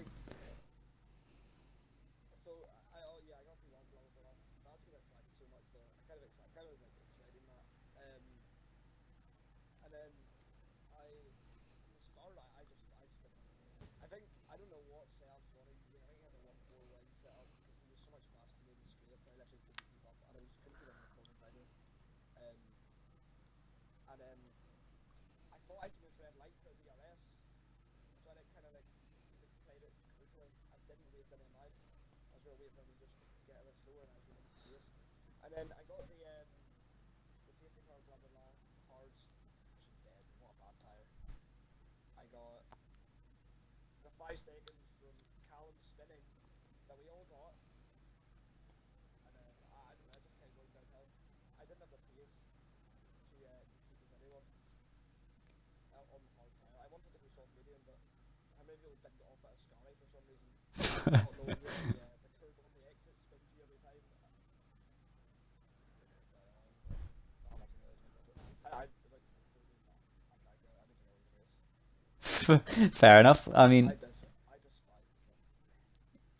Fair enough. I mean,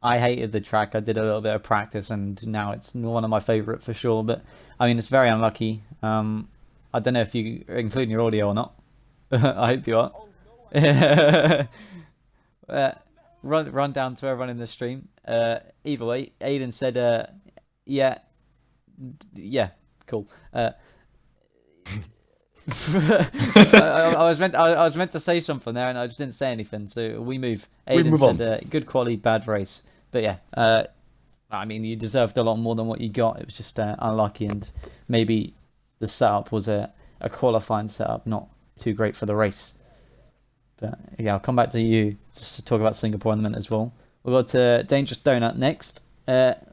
I hated the track. I did a little bit of practice, and now it's one of my favourite for sure. But I mean, it's very unlucky. I don't know if you are including your audio or not. I hope you are. Run down to everyone in the stream. Either way, Aiden said, yeah, cool. I was meant to say something there, and I just didn't say anything. So we move. Aiden said, good quality, bad race. But yeah, I mean, you deserved a lot more than what you got. It was just unlucky, and maybe the setup was a qualifying setup, not too great for the race. But yeah, I'll come back to you just to talk about Singapore in a minute as well. We'll go to Dangerous Donut next.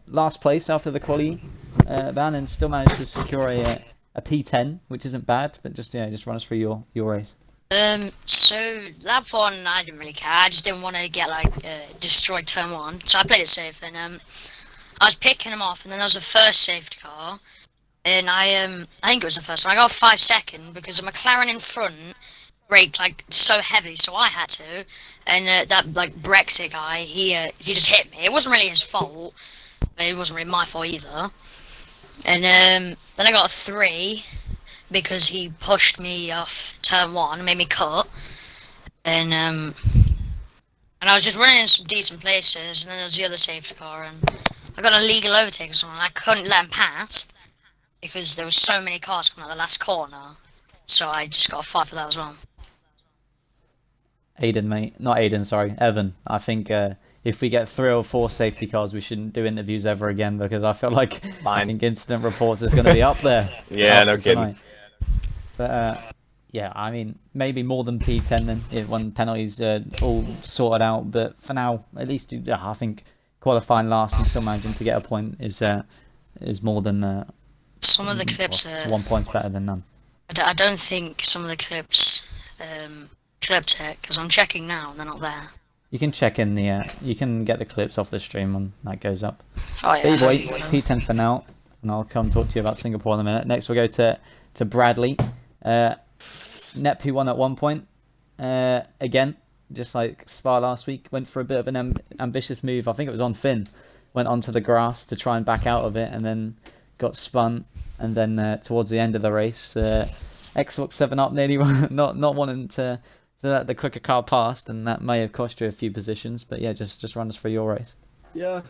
Last place after the quali ban, and still managed to secure a P10, which isn't bad. But just run us through your race. So lap one, I didn't really care. I just didn't want to get destroyed turn one, so I played it safe. And I was picking them off, and then there was a first safety car, and I think it was the first one. I got 5 seconds because the McLaren in front braked so heavy, so I had to. And that Brexit guy, he just hit me. It wasn't really his fault, but it wasn't really my fault either. And then I got a 3 because he pushed me off turn 1, made me cut. And I was just running in some decent places, and then there was the other safety car, and I got a legal overtake or something. I couldn't let him pass because there was so many cars coming out the last corner, so I just got a 5 for that as well. Aiden, mate. Not Aiden, sorry. Evan. I think if we get 3 or 4 safety cars, we shouldn't do interviews ever again, because I feel like I think incident reports is going to be up there. Yeah, no kidding. Tonight. But yeah, I mean, maybe more than P10 then, when penalties all sorted out. But for now, at least I think qualifying last and still managing to get a point is more than Some of the clips are. 1 point's better than none. I don't think some of the clips clipped it because I'm checking now and they're not there. You can check in the you can get the clips off the stream when that goes up. Oh yeah. But anyway, P10 for now, and I'll come talk to you about Singapore in a minute. Next we'll go to Bradley. Net P1 at 1 point. Again, just like Spa last week, went for a bit of an ambitious move. I think it was on Finn. Went onto the grass to try and back out of it, and then got spun. And then towards the end of the race, Xbox 7 Up nearly not wanting to let the quicker car past, and that may have cost you a few positions. But yeah, just run us through your race. Yeah,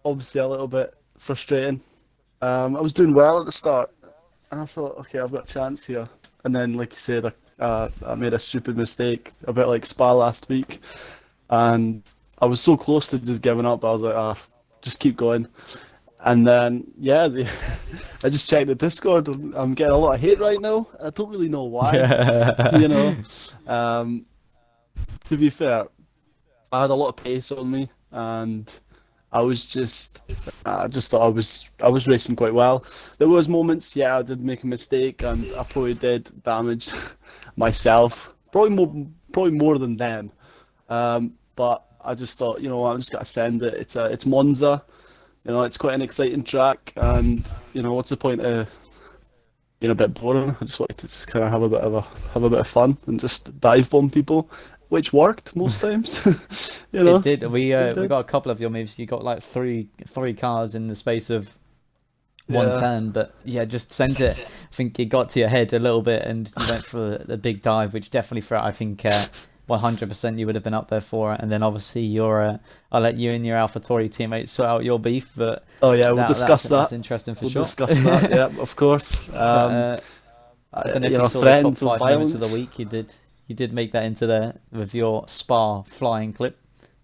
obviously a little bit frustrating. I was doing well at the start, and I thought, okay, I've got a chance here. And then, like you said, I made a stupid mistake, a bit like Spa last week, and I was so close to just giving up. I was like, just keep going. And then, yeah, I just checked the Discord. I'm getting a lot of hate right now. I don't really know why. You know, to be fair, I had a lot of pace on me, and I just thought I was racing quite well. There was moments, yeah, I did make a mistake, and I probably did damage myself, probably more than them. But I just thought, you know, I'm just gonna send it. It's Monza. You know, it's quite an exciting track, and you know, what's the point of being a bit boring? I just wanted to just kind of have a bit of fun and just dive bomb people, which worked most times. You know, it did. We got a couple of your moves. You got like three cars in the space of one turn, but yeah, just sent it. I think it got to your head a little bit, and you went for the big dive, which definitely for I think 100% you would have been up there for it. And then obviously I'll let you and your AlphaTauri teammates sort out your beef, but oh yeah, we'll discuss that. That's interesting for sure. We'll discuss that. Yeah, of course. I don't know if you saw the top 5 moments of the week. You did make that into there with your Spa flying clip.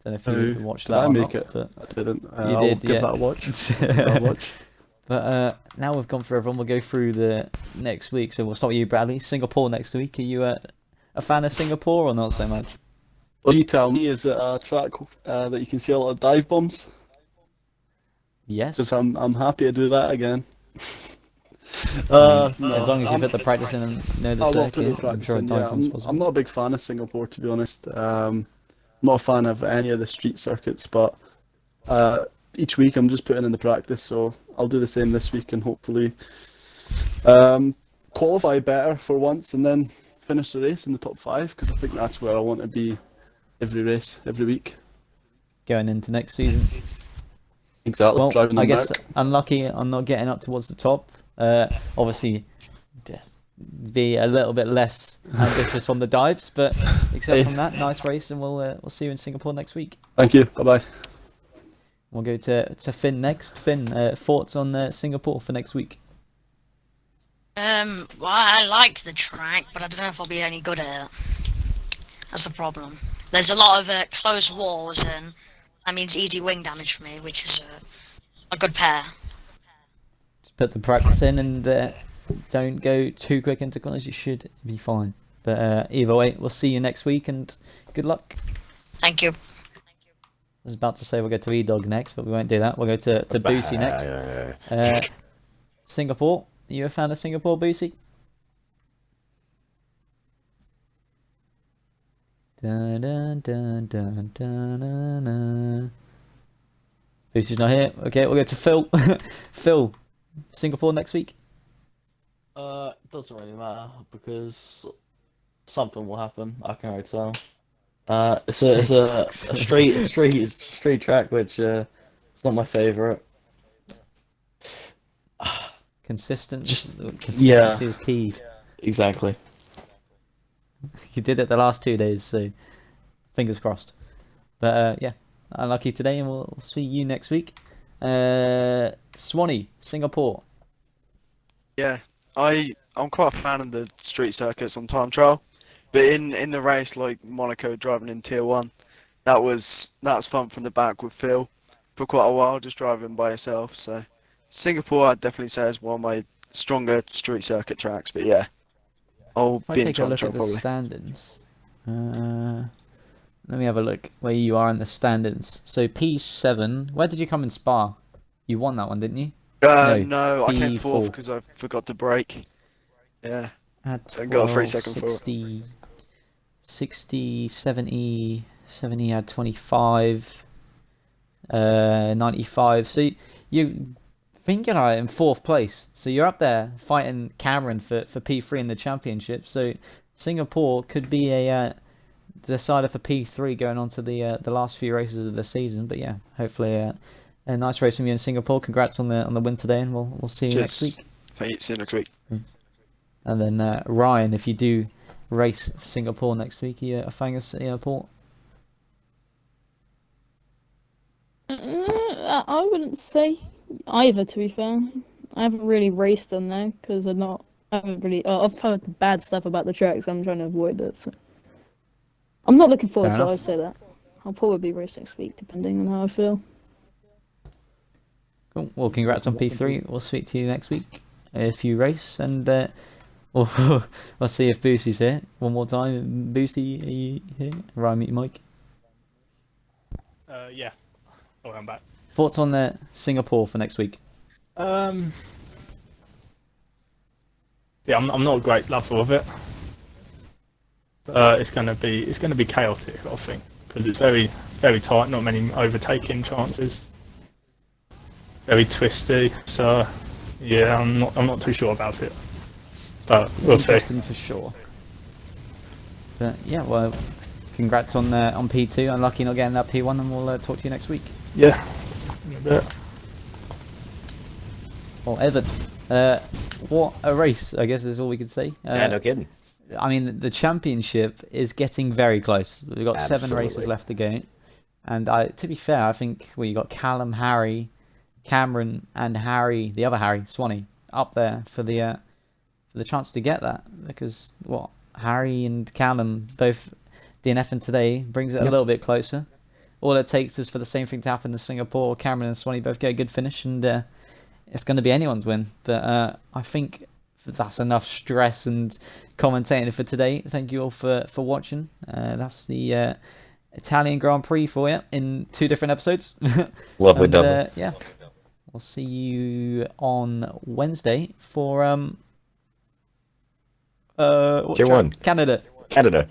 Don't know if you watched that. I make not, it? But I didn't. You I'll did, give yeah. that a watch. But now we've gone through everyone. We'll go through the next week. So we'll start with you, Bradley. Singapore next week. Are you a fan of Singapore or not so much? Well, you tell me. Is it a track that you can see a lot of dive bombs? Yes. Because I'm happy to do that again. No, No, as long as you put the practice in and know the I will put circuit, the I'm practice sure a in, dive yeah. bomb's possible. I'm not a big fan of Singapore, to be honest. I'm not a fan of any of the street circuits, but each week I'm just putting in the practice, so I'll do the same this week and hopefully qualify better for once and then finish the race in the top 5, because I think that's where I want to be every race, every week. Going into next season. Exactly. Well, driving them I guess back. unlucky I'm not getting up towards the top. Obviously, just be a little bit less ambitious on the dives, but except from that, nice race, and we'll see you in Singapore next week. Thank you. Bye bye. We'll go to Finn next. Finn, thoughts on Singapore for next week? Well, I like the track, but I don't know if I'll be any good at it. That's the problem. There's a lot of closed walls, and that means easy wing damage for me, which is a good pair. Just put the practice in and don't go too quick into corners. You should be fine. But either way, we'll see you next week, and good luck. Thank you. I was about to say we'll go to E-Dog next, but we won't do that. We'll go to Boosie next. Singapore. Are you a fan of Singapore, Boosie? Dun, dun, dun, dun, dun, dun, dun. Boosie's not here. Okay, we'll go to Phil. Phil, Singapore next week? It doesn't really matter because something will happen. I can already tell. It's a street track, which it's not my favorite. Consistency is key. Exactly. You did it the last 2 days, so fingers crossed. But yeah, unlucky today, and we'll see you next week. Swanee, Singapore. Yeah, I'm quite a fan of the street circuits on time trial, but in the race like Monaco driving in Tier 1, that's fun from the back with Phil for quite a while, just driving by yourself. So Singapore, I'd definitely say is one of my stronger street circuit tracks. But yeah, I'll If I be in take a time look trial at the probably. standings, Let me have a look where you are in the standings. So P7, where did you come in Spa? You won that one, didn't you? No, I came fourth P4. because I forgot to brake. Yeah, Had and got a 12, 3 second for it. 60, 60, 70, 70 had 25, 95. So you think you're in fourth place. So you're up there fighting Cameron for P3 in the championship. So Singapore could be a decider for P3 going on to the last few races of the season. But yeah, hopefully a nice race from you in Singapore. Congrats on the win today, and we'll see you next Cheers. week. Thank you. See you next week. And then Ryan, if you do race Singapore next week, are you a fan of Singapore? I wouldn't say either, to be fair. I haven't really raced them though, because I haven't really. I've heard bad stuff about the tracks. I'm trying to avoid it. So. I'm not looking forward Fair to it. enough. I'll say that. I'll probably race next week, depending on how I feel. Cool. Well, congrats on P3. We'll speak to you next week if you race, and we'll see if Boosty's here one more time. Boosty, are you here? Ryan, meet your mic. Yeah. Oh, I'm back. Thoughts on Singapore for next week? Yeah, I'm not a great lover of it. It's gonna be chaotic, I think, because it's very tight. Not many overtaking chances. Very twisty. So yeah, I'm not too sure about it. But we'll see. Interesting for sure. But yeah, well, congrats on P2. Unlucky not getting that P1, and we'll talk to you next week. Yeah. In a bit. Well, Evan, what a race! I guess is all we could say. Yeah, no kidding. I mean, the championship is getting very close. We've got 7 races Absolutely. left to go, and to be fair, I think you got Callum, Harry, Cameron, and Harry, the other Harry, Swanee, up there for the chance to get that. Because Harry and Callum both DNFing today brings it a little bit closer. All it takes is for the same thing to happen to Singapore. Cameron and Swanee both get a good finish, and it's going to be anyone's win. But I think that's enough stress and commentating for today. Thank you all for watching. That's the Italian Grand Prix for you in 2 different episodes. Lovely And, double. yeah, we'll see you on Wednesday for Tier 1. Canada. Canada.